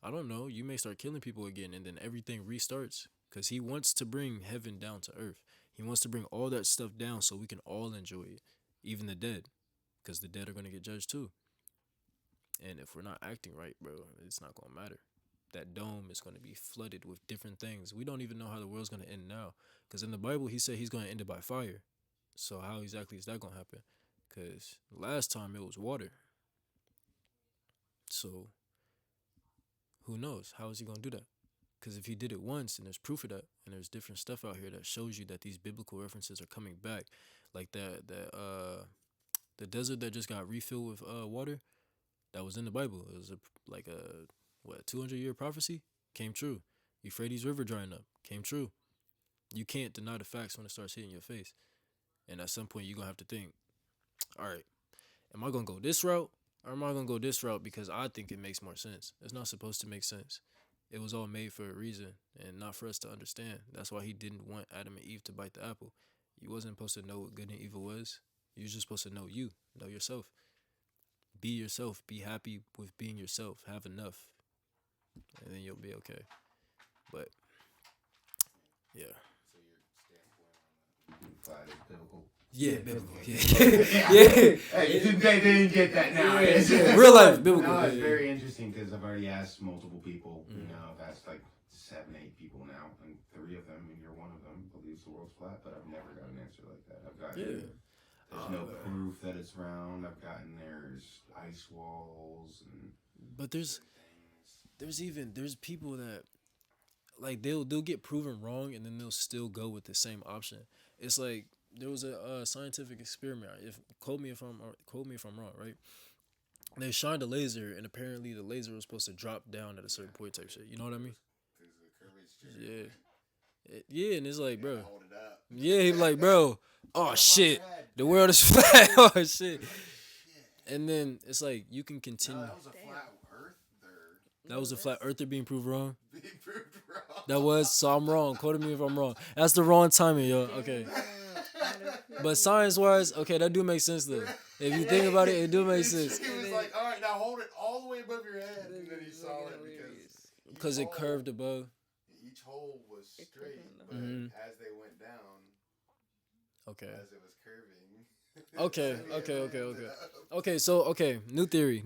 I don't know. You may start killing people again, and then everything restarts. Because he wants to bring heaven down to earth. He wants to bring all that stuff down so we can all enjoy it. Even the dead. Because the dead are going to get judged too. And if we're not acting right, bro, it's not going to matter. That dome is going to be flooded with different things. We don't even know how the world's going to end now. Because in the Bible, he said he's going to end it by fire. So how exactly is that going to happen? Because last time it was water. So who knows? How is he going to do that? Because if he did it once, and there's proof of that, and there's different stuff out here that shows you that these biblical references are coming back, like the desert that just got refilled with water, that was in the Bible. It was a 200-year prophecy, came true. Euphrates River drying up, came true. You can't deny the facts when it starts hitting your face. And at some point, you're going to have to think, all right, am I going to go this route, or am I going to go this route because I think it makes more sense? It's not supposed to make sense. It was all made for a reason and not for us to understand. That's why he didn't want Adam and Eve to bite the apple. You wasn't supposed to know what good and evil was. You was just supposed to know yourself. Be yourself. Be happy with being yourself. Have enough. And then you'll be okay. But, yeah. So your standpoint on flat is biblical? Yeah, biblical. Yeah. Hey, they didn't get that now. Yeah. Real life, biblical. No, it's very interesting because I've already asked multiple people. I've asked like 7, 8 people now, and 3 of them, and you're one of them, believes the world's flat, but I've never got an answer like that. I've gotten there's no proof that it's round. I've gotten there's ice walls and. But there's people that like they'll get proven wrong and then they'll still go with the same option. It's like there was a scientific experiment. Quote me if I'm wrong, right? They shined a laser and apparently the laser was supposed to drop down at a certain point type shit. You know what I mean? Yeah, and it's like, bro. Hold it up. Yeah, he like, bro. Oh shit, the world is flat. Oh shit. And then it's like you can continue. No, that was a flat earther. That was a flat earther being proved wrong. Being proved wrong. That was, so I'm wrong. Quote me if I'm wrong. That's the wrong timing, yo. Okay. But science-wise, okay, that do make sense though. If you think about it do make sense. He was like, all right, now hold it all the way above your head, and then he saw it Because it curved above. each hole was It straight, couldn't, but Mhm. as they went down, Okay. as it was curving. Okay, it okay, okay, landed okay. up. Okay, so new theory.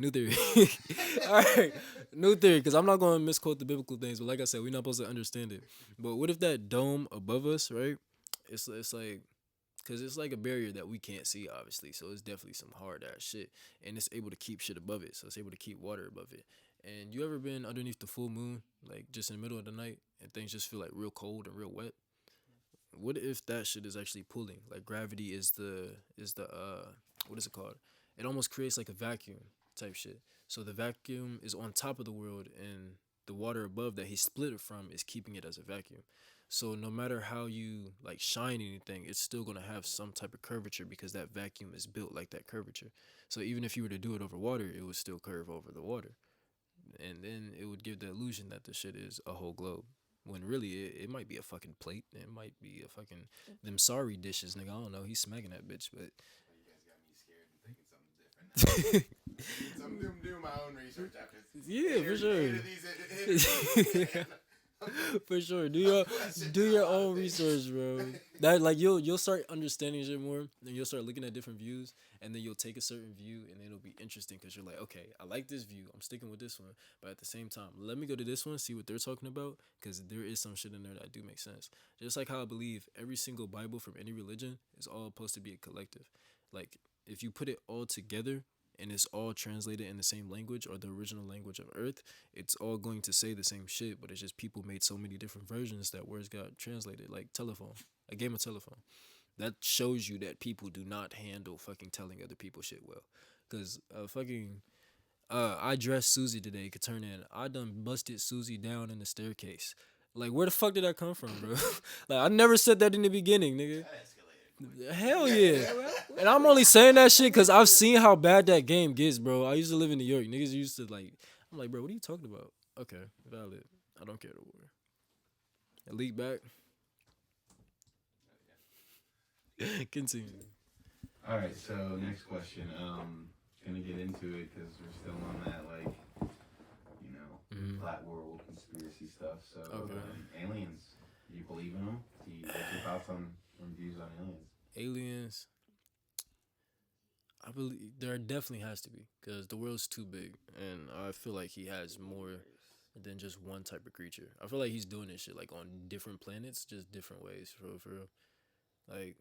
All right, new theory. Because I'm not going to misquote the biblical things, but like I said, we're not supposed to understand it. But what if that dome above us, right? It's like, because it's like a barrier that we can't see, obviously. So it's definitely some hard ass shit, and it's able to keep shit above it. So it's able to keep water above it. And you ever been underneath the full moon, like just in the middle of the night, and things just feel like real cold and real wet? What if that shit is actually pulling? Like gravity is the what is it called? It almost creates like a vacuum type shit. So the vacuum is on top of the world and the water above that he split it from is keeping it as a vacuum. So no matter how you like shine anything, it's still gonna have some type of curvature because that vacuum is built like that curvature. So even if you were to do it over water, it would still curve over the water. And then it would give the illusion that the shit is a whole globe. When really it might be a fucking plate. It might be a fucking them sorry dishes, nigga. I don't know. He's smacking that bitch, but Well, you guys got me scared and thinking something different. So I'm doing my own research after. yeah, for Eight sure. of these For sure. Question Do your a lot of own things. research, bro. That like you'll start understanding shit more, and you'll start looking at different views, and then you'll take a certain view, and it'll be interesting because you're like, okay, I like this view, I'm sticking with this one, but at the same time, let me go to this one, see what they're talking about, because there is some shit in there that do make sense. Just like how I believe every single Bible from any religion is all supposed to be a collective. Like if you put it all together. And it's all translated in the same language or the original language of Earth, it's all going to say the same shit, but it's just people made so many different versions that words got translated, like telephone, a game of telephone. That shows you that people do not handle fucking telling other people shit well. Cause I dressed Susie today, could turn in. I done busted Susie down in the staircase. Like where the fuck did that come from, bro? Like I never said that in the beginning, nigga. That escalated. Hell yeah. And I'm only saying that shit because I've seen how bad that game gets, bro. I used to live in New York. Niggas used to like, I'm like, bro, what are you talking about? Okay, valid. I don't care no more. A leak back. Continue. All right, so next question. Gonna get into it because we're still on that like, flat world conspiracy stuff. So Okay. Aliens. Do you believe in them? What's your thoughts on views on aliens? Aliens. I believe there definitely has to be because the world's too big, and I feel like he has more than just one type of creature. I feel like he's doing this shit like on different planets, just different ways, for real. Like,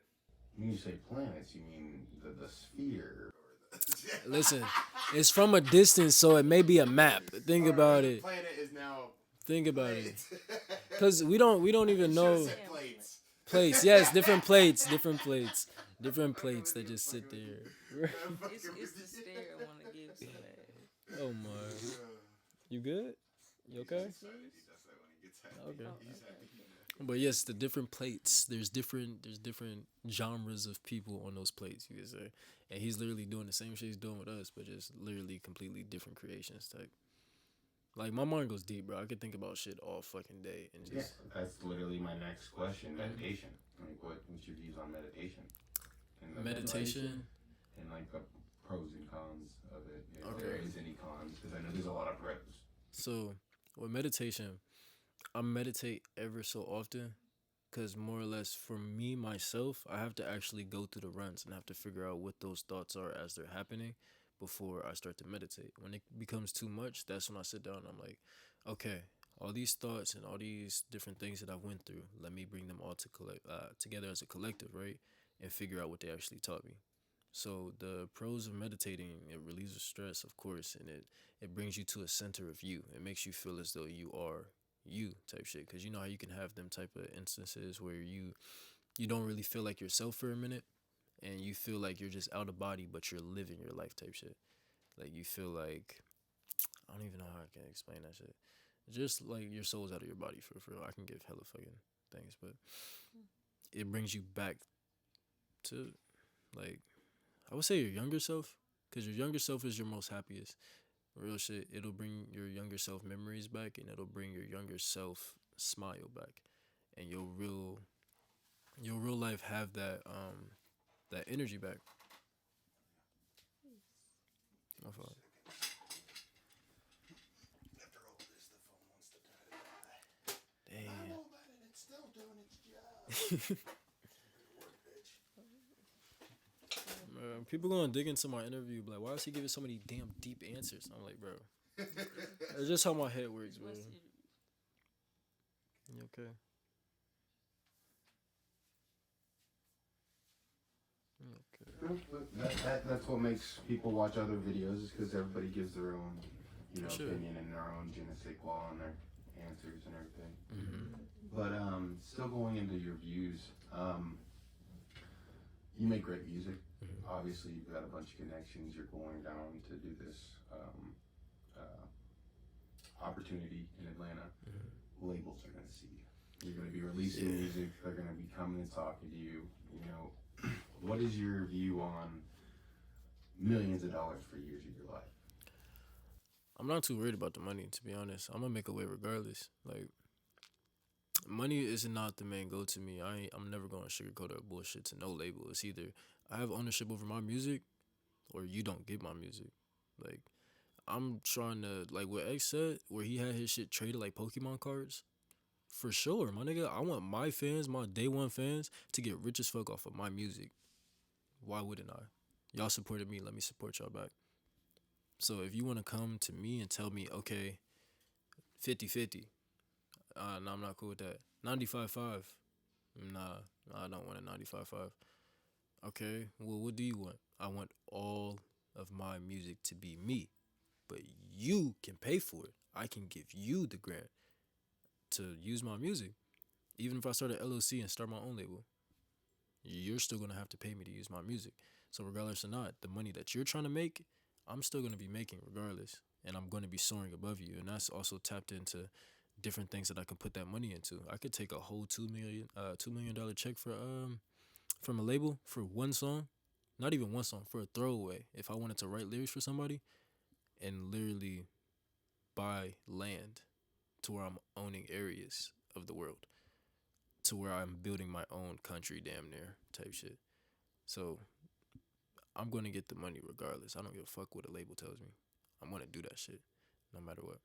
When you say planets, you mean the sphere or the listen, it's from a distance, so it may be a map. Think about the it. planet is now Think about it. plate. Cause we don't even You should've know said plates. plates. Yes, different plates that just sit there. It's the stare I want to give so bad. Oh my, you good? You okay? He does that when he gets happy. Okay. He's happy. But yes, the different plates. There's different genres of people on those plates. You could say, and he's literally doing the same shit he's doing with us, but just literally completely different creations type. Like my mind goes deep, bro. I could think about shit all fucking day and Yeah, just that's literally my next question. Meditation. Like, what's your views on meditation? And meditation. and like the pros and cons of it. If Okay. there is any cons, because I know there's a lot of pros. So with meditation, I meditate ever so often. Cause more or less for me myself, I have to actually go through the runs and have to figure out what those thoughts are as they're happening before I start to meditate. When it becomes too much, that's when I sit down and I'm like, okay, all these thoughts and all these different things that I went through, let me bring them all together as a collective, right? And figure out what they actually taught me. So the pros of meditating, it relieves stress, of course, and it brings you to a center of you. It makes you feel as though you are you type shit, because you know how you can have them type of instances where you don't really feel like yourself for a minute, and you feel like you're just out of body, but you're living your life type shit. Like you feel like I don't even know how I can explain that shit. Just like your soul's out of your body for real. I can give hella fucking things, but it brings you back to like I would say your younger self, because your younger self is your most happiest. Real shit. It'll bring your younger self memories back, and it'll bring your younger self smile back, and your real life have that energy back. My fault. After all this, the phone wants to die. Damn. Work, bitch. Man, people gonna dig into my interview, like, why is he giving so many damn deep answers? I'm like, bro, it's just how my head works, bro. You okay? You okay? That's what makes people watch other videos, is because everybody gives their own, For sure. opinion and their own je ne sais quoi and their answers and everything. Mm-hmm. But still going into your views, you make great music. Mhm. Obviously, you've got a bunch of connections. You're going down to do this opportunity in Atlanta. Mhm. Labels are going to see you. You're going to be releasing music. They're going to be coming and talking to you. What is your view on millions of dollars for years of your life? I'm not too worried about the money, to be honest. I'm gonna make a way regardless. Like, money is not the main goal to me. I'm never gonna sugarcoat or bullshit to no label. It's either I have ownership over my music, or you don't get my music. Like, I'm trying to, like what X said, where he had his shit traded like Pokemon cards. For sure, my nigga. I want my fans, my day one fans, to get rich as fuck off of my music. Why wouldn't I? Y'all supported me. Let me support y'all back. So if you want to come to me and tell me, okay, 50-50, no, I'm not cool with that. 95-5, nah, I don't want a 95-5. Okay, well, what do you want? I want all of my music to be me, but you can pay for it. I can give you the grant to use my music. Even if I start an LLC and start my own label, you're still gonna have to pay me to use my music. So regardless or not, the money that you're trying to make, I'm still gonna be making regardless, and I'm gonna be soaring above you. And that's also tapped into different things that I can put that money into. I could take a whole $2 million check from a label for one song, not even one song, for a throwaway. If I wanted to write lyrics for somebody and literally buy land to where I'm owning areas of the world, to where I'm building my own country, damn near type shit. So I'm gonna get the money regardless. I don't give a fuck what a label tells me. I'm gonna do that shit, no matter what.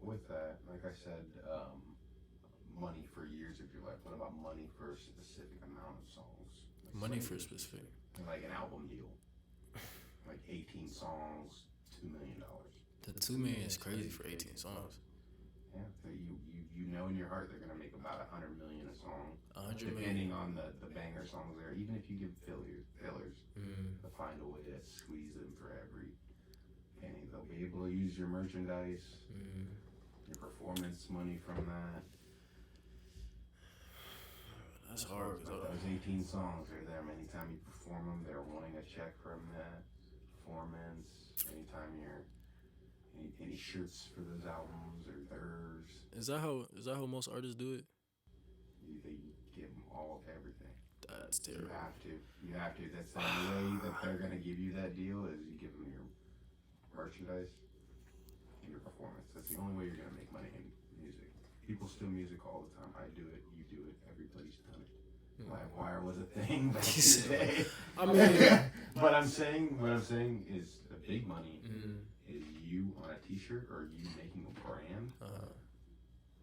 With that, like I said, money for years of your life. What about money for a specific amount of songs? Like Money Slang for is specific. like an album deal, like 18 songs, $2 million. The 2 million is crazy for 18 songs. Yeah, so you know in your heart they're gonna make about 100 million a song, 100 depending million. on the banger songs there. Even if you give fillers, Mm. to find a way to squeeze them for every penny. They'll be able to use your merchandise, Mm. your performance money from that. That's hard. But those 18 songs are them. Anytime you perform them, they're wanting a check from that performance. Anytime you're any shirts for those albums or theirs, Is that how most artists do it? they give them all everything. That's You terrible. have to. You have to. That's the only way that they're gonna give you that deal, is you give them your merchandise and your performance. That's the only way you're gonna make money in music. People steal music all the time. I do it. You do it. Everybody's done it. Wire was a thing back in the day. I mean, What I'm saying is the big money mm, is you on a T-shirt, or you making a brand uh,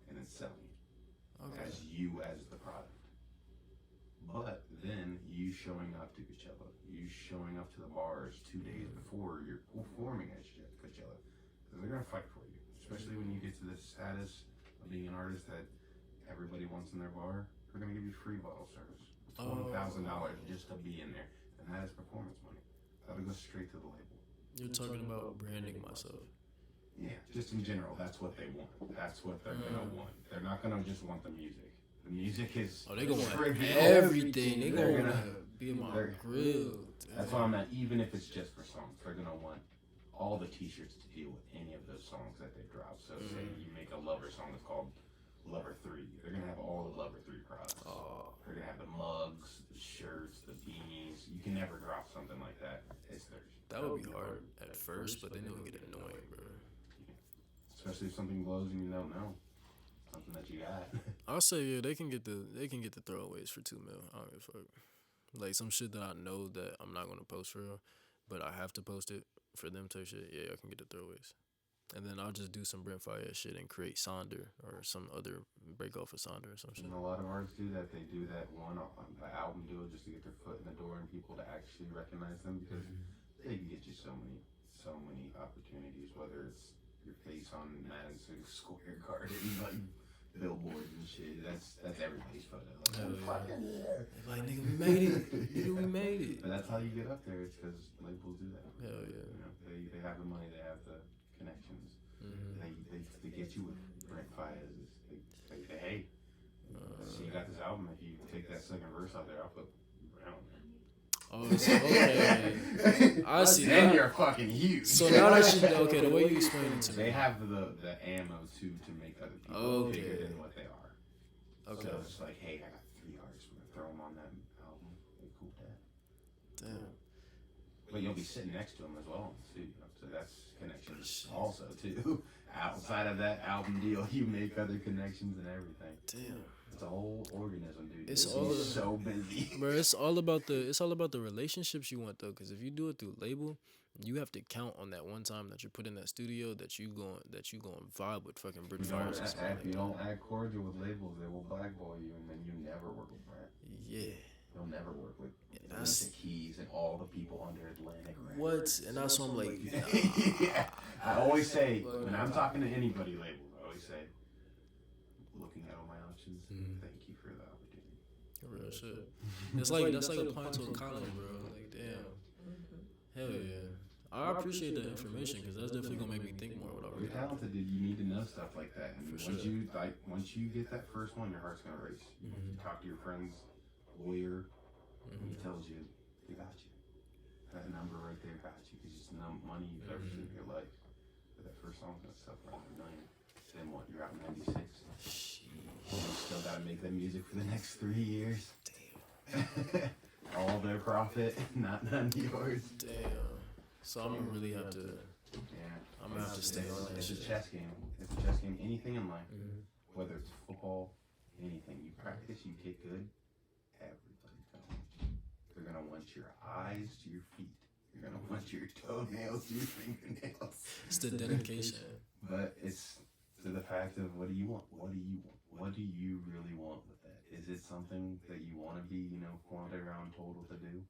and then selling it okay. as you as the product. But then you showing up to Coachella, you showing up to the bars 2 days before you're performing at Coachella, because they're gonna fight for you, especially when you get to this status of being an artist that everybody wants in their bar. They're gonna give you free bottle service, $20,000 just to be in there, and that is performance money. That'll go straight to the label. You're talking about branding myself. Yeah, just in general, that's what they want. That's what they're gonna want. They're not gonna just want the music. The music is. Oh, they gonna want trivial. everything. They They're gonna gonna- be in my they're- grill. That's why I'm at. Even if it's just for songs, they're gonna want all the T-shirts to deal with any of those songs that they drop. So say you make a Lover song that's called Lover 3. They're gonna have all the Lover 3 products. Oh, They're gonna have the mugs, the shirts, the beanies. You can never drop something like that. It's theirs. that would be hard at first, but then it would get annoying, bro. Especially if something blows and you don't know something that you got. I'll say yeah, they can get the throwaways for $2 million. I don't give a fuck. Like some shit that I know that I'm not gonna post for real, but I have to post it for them type shit. Yeah, I can get the throwaways. and then I'll just do some Brent Fire shit and create Sonder or some other break off of Sonder or some shit. And a lot of artists do that. They do that one album deal just to get their foot in the door and people to actually recognize them because they can get you so many opportunities. Whether it's your face on Madison Square Garden, like billboards and shit. That's everybody's photo. Like, Like, nigga, we made it. Nigga, we made it. But that's how you get up there. It's because labels do that. Hell yeah. You know, they have the money. They have the connections. They get you with Brent Fayez. They say, hey, so you got this album. If you take that second verse out there, I'll put Brown there. Oh, so, okay. I see. Then you're fucking huge. So now that you okay, the way you explain it to me, they have the ammo too to make other people bigger than what they are. Okay. So it's like, hey, I got 3 artists. We're gonna throw them on that album. They cool with that. damn. But you'll be sitting next to them as well in the studio. So that's connections also too. Outside of that album deal, you make other connections and everything. Damn. It's a whole organism, dude. It's all so busy. Bro, it's all about the relationships you want though, because if you do it through label, you have to count on that one time that you put in that studio that you going vibe with fucking Brent Fires. If you don't act cordial with labels, they will blackball you, and then you never work with Brent. Yeah. You'll never work with That's the Keys and all the people under Atlantic Records. what, and that's why I'm like, Yeah. I always say when I'm talking to anybody labels, I always say, looking at all my options, thank you for the opportunity. real shit. It's like that's like applying to a college, bro. Like, damn. Hell yeah. I appreciate that information because that's definitely gonna make me think more about You're it. talented, dude. You need to know stuff like that. And For once sure. once you get that first one, your heart's gonna race. You talk to your friend's lawyer, he tells you, they got you. That number right there got you because it's no money you've ever seen in your life. But that first song's gonna sell for $1 million. Then what? You're out in '96. You still gotta make that music for the next 3 years. Damn. All their profit, not none of yours. Damn. So I'm gonna really have to. Yeah. I'm gonna have to stay on that It's a shit. chess game. It's a chess game. Anything in life, whether it's football, anything, you practice, you get good, everybody's gonna want you. They're gonna want your eyes to your feet. You're gonna want your toenails to your fingernails. It's the dedication. But it's to the fact of what do you want? What do you want? What do you really want with that? Is it something that you want to be, floated around told what to do?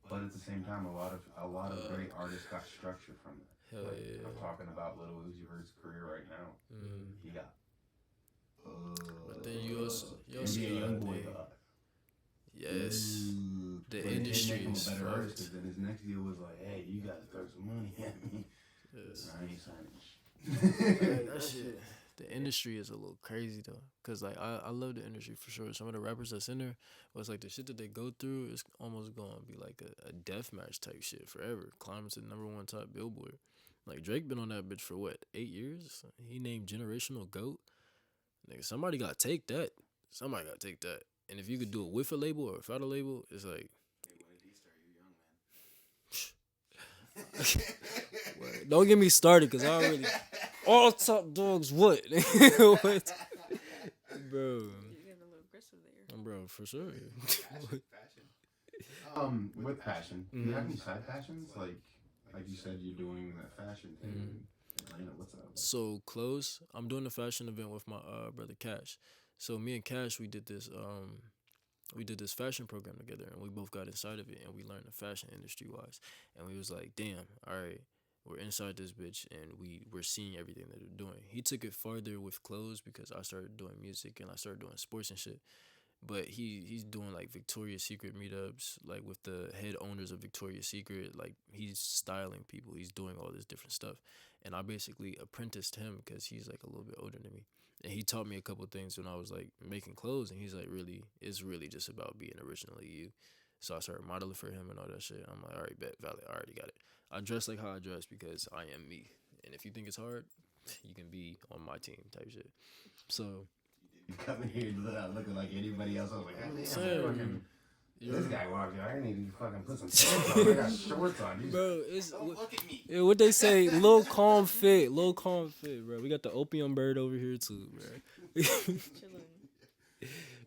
But at the same time, a lot of great artists got structure from that. Hell yeah. I'm talking about Lil Uzi Vert's career right now. He got. But then you also NBA got Youngboy the- got. Yes. The But it didn't industry make him is a better artist, fucked. 'cause then his next deal was like, hey, you gotta throw some money at me. Yes. I ain't signing That shit. The industry is a little crazy though, cause like I love the industry for sure. Some of the rappers that's in there, but it's like the shit that they go through is almost gonna be like a death match type shit forever. Climbing to the #1 top Billboard. Like Drake been on that bitch for what 8 years? He named generational GOAT. Nigga, somebody gotta take that. Somebody gotta take that. And if you could do it with a label or without a label, it's like. Don't get me started, cause I already all top dogs what? What? Bro. You're getting a little aggressive there. Bro, for sure. With passion. Do you have any side passions? Like you said, you're doing that fashion thing. Atlanta, what's up? So close. I'm doing a fashion event with my brother Cash. So me and Cash, we did this fashion program together, and we both got inside of it, and we learned the fashion industry wise. And we was like, damn, all right, we're inside this bitch, and we're seeing everything that they're doing. He took it farther with clothes because I started doing music and I started doing sports and shit. But he's doing like Victoria's Secret meetups, like with the head owners of Victoria's Secret. Like he's styling people. He's doing all this different stuff. And I basically apprenticed him because he's like a little bit older than me. And he taught me a couple things when I was like making clothes. And he's like, it's really just about being originally you. So I started modeling for him and all that shit. I'm like, all right, bet, valid. I already got it. I dress like how I dress because I am me. And if you think it's hard, you can be on my team type shit. So... You come in here looking like anybody else. I was like, This guy walked in. I need to fucking put some shorts on. I got shorts on. Bro, it's Don't look at me. yeah, what they say, low calm fit, bro. We got the opium bird over here too, bro. Chilling.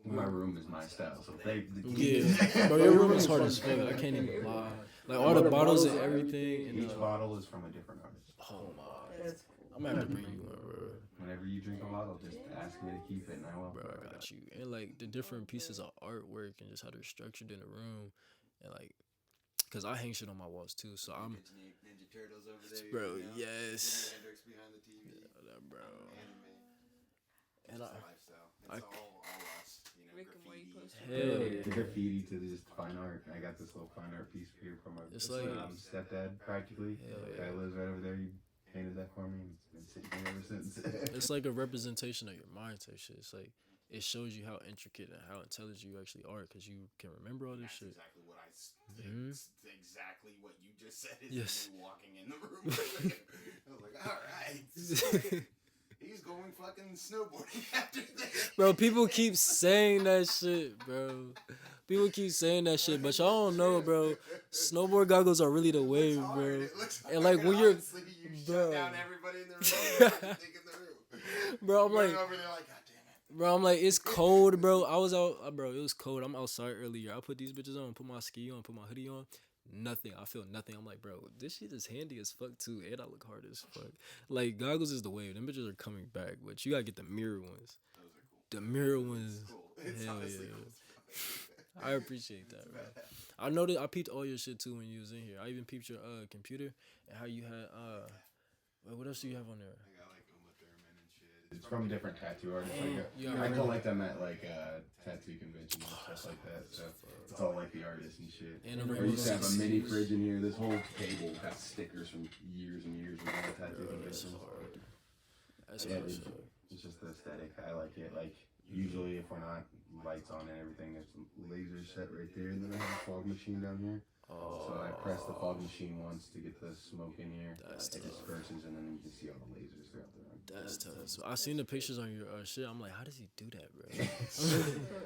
My room is my style, so they. Yeah, bro, your room is hard as fuck. I can't even lie. Like all the bottles and everything. And, Each bottle is from a different artist. oh my. That's I'm gonna have to bring you one, bro. Whenever you drink a bottle, just ask me to keep it, and I will. Bro, I got you. And like the different pieces of artwork and just how they're structured in the room, and like, cause I hang shit on my walls too. So I'm, Ninja Turtles over there, bro. you know? Yes, Jimi Hendrix behind the TV. bro. Anime. And It's I, a lifestyle. I- It's all us, you know, Rick and Morty graffiti. poster. Hell The yeah. graffiti to just fine art. I got this little fine art piece here from my It's like- stepdad, practically. Hell Guy yeah. lives right over there. He painted that for me. It's been sitting here ever since. It's like a representation of your mind type shit. It's like it shows you how intricate and how intelligent you actually are, cause you can remember all this That's shit. exactly what I Mhm. it's exactly what you just said is Yes. me walking in the room. I was like, all right. He's going fucking snowboarding after this. Bro, people keep saying that shit, bro. People keep saying that shit, but y'all don't know, bro. Snowboard goggles are really the wave, Looks hard. bro. It looks And like hard. when you're, Honestly, you bro. shut down everybody in the room. Everything in the room. Bro, I'm You're like, over there like, God damn it. bro, I'm like, it's cold, bro. I was out, bro. It was cold. I'm outside earlier. I put these bitches on, put my ski on, put my hoodie on. Nothing. I feel nothing. I'm like, bro, this shit is handy as fuck too, and I look hard as fuck. Like goggles is the wave. Them bitches are coming back, but you gotta get the mirror ones. Those are cool. The mirror ones. It's cool. It's Hell honestly yeah. cool. I appreciate that, bro. I know that I peeped all your shit too when you was in here. I even peeped your computer and how you had what else do you have on there? I got like Uma Thurman and shit. It's from different tattoo artists. Like, Yeah, I collect them at like tattoo conventions and stuff like that. So it's all like the artists and shit. And the I Rainbow used to have a Six mini Siege. fridge in here. This whole table has stickers from years and years of tattoo Bro, that's conventions. hard. That's Yeah, hard. it's just the aesthetic. I like it. Like usually, if we're not lights on and everything, there's some lasers set right there, and then I have a fog machine down here. So I press the fog machine once to get the smoke in here. That's It tough. disperses, and then you can see all the lasers throughout the room. That's tough. So I seen the pictures on your shit. I'm like, how does he do that, bro?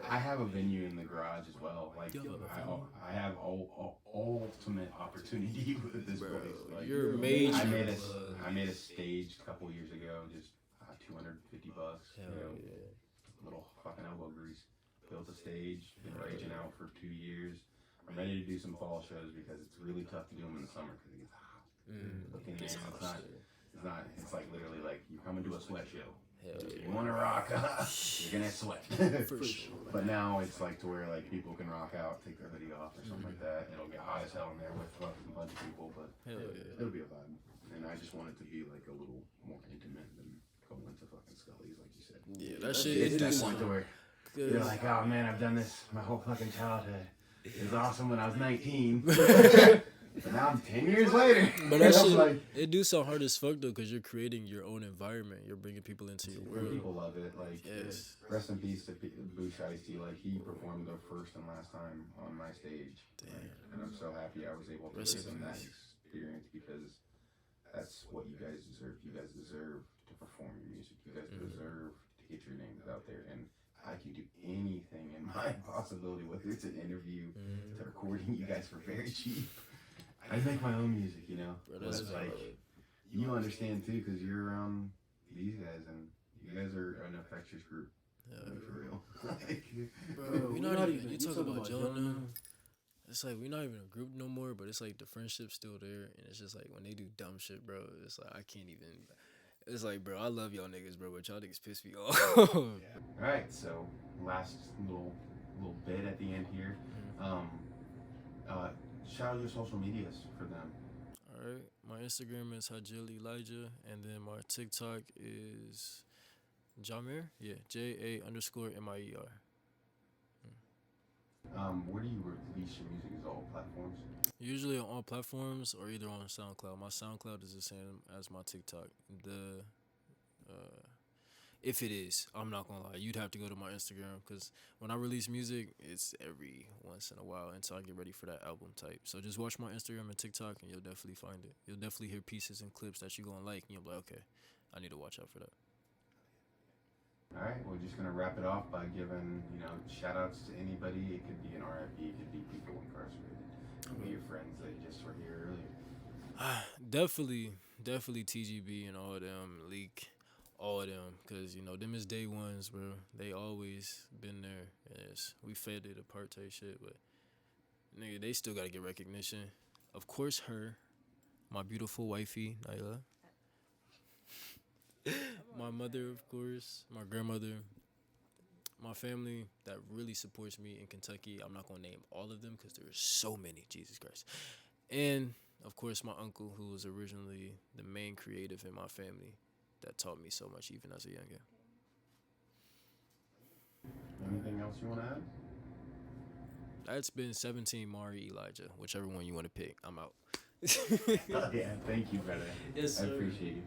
I have a venue in the garage as well. Like You have a I have ultimate opportunity with this Bro, place. Like, you're major. I made a stage a couple years ago, just $250. Hell you know, yeah. little fucking elbow grease. Built a stage, been raging out for 2 years. I'm ready to do some fall shows because it's really tough to do them in the summer because it gets hot. Look in there, It's it's hot not. shit. It's not. It's like literally like you come and do a sweat show. Hell If you yeah. want to rock, you're gonna sweat. For sure. But now it's like to where like people can rock out, take their hoodie off or something like that. It'll get hot as hell in there with a bunch of people, but Hell yeah. it'll be a vibe. And I just want it to be like a little more intimate than going to fucking Scully's, like you said. Yeah, that shit It's is that decent. point to where you're like, oh man, I've done this my whole fucking childhood. It was awesome when I was 19. But now I'm 10 years later. But that And I'm shit, like, it do sound hard as fuck though, cause you're creating your own environment. You're bringing people into your world. people love it. Like, Yes. rest in peace to Boosh Ice-T. Like, he performed the first and last time on my stage. Damn. And I'm so happy I was able to Rest give in him that peace. experience because that's what you guys deserve. You guys deserve to perform your music. You guys deserve to get your names out there. And I can do anything in my possibility, whether it's an interview to recording you guys for very cheap. I make my own music, you know. Bro, But that's it's like valid. you understand too, because you're around these guys, and you guys are an infectious group. Yeah. For real. Bro, we're not even. You talk about Jonah. It's like we're not even a group no more, but it's like the friendship's still there, and it's just like when they do dumb shit, bro. It's like I can't even. It's like, bro, I love y'all niggas, bro, but y'all niggas piss me off. All right, so last little bit at the end here. Shout out your social medias for them. All right, my Instagram is Hajil Elijah, and then my TikTok is Jameer. Yeah, JA_MIER. Where do you release your music? Is it all platforms? Usually on all platforms or either on SoundCloud. My SoundCloud is the same as my TikTok. If it is, I'm not gonna lie, you'd have to go to my Instagram because when I release music, it's every once in a while until I get ready for that album type. So just watch my Instagram and TikTok, and you'll definitely find it. You'll definitely hear pieces and clips that you're gonna like, and you'll be like, okay, I need to watch out for that. All right, we're just gonna wrap it off by giving shout outs to anybody. It could be an RIP, it could be people incarcerated, it could be your friends that just were here earlier. Definitely TGB and all of them, Leak, all of them, because them is day ones, bro. They always been there. Yes, we faded apart type shit, but nigga, they still gotta get recognition. Of course, her, my beautiful wifey, Nyla. my mother, of course, my grandmother, my family that really supports me in Kentucky. I'm not gonna name all of them because there's so many. Jesus Christ. And of course, my uncle, who was originally the main creative in my family, that taught me so much even as a youngin. Anything else you want to add? That's been 17 Mari Elijah, whichever one you want to pick. I'm out. Yeah, thank you, brother. Yes, I sir. appreciate you.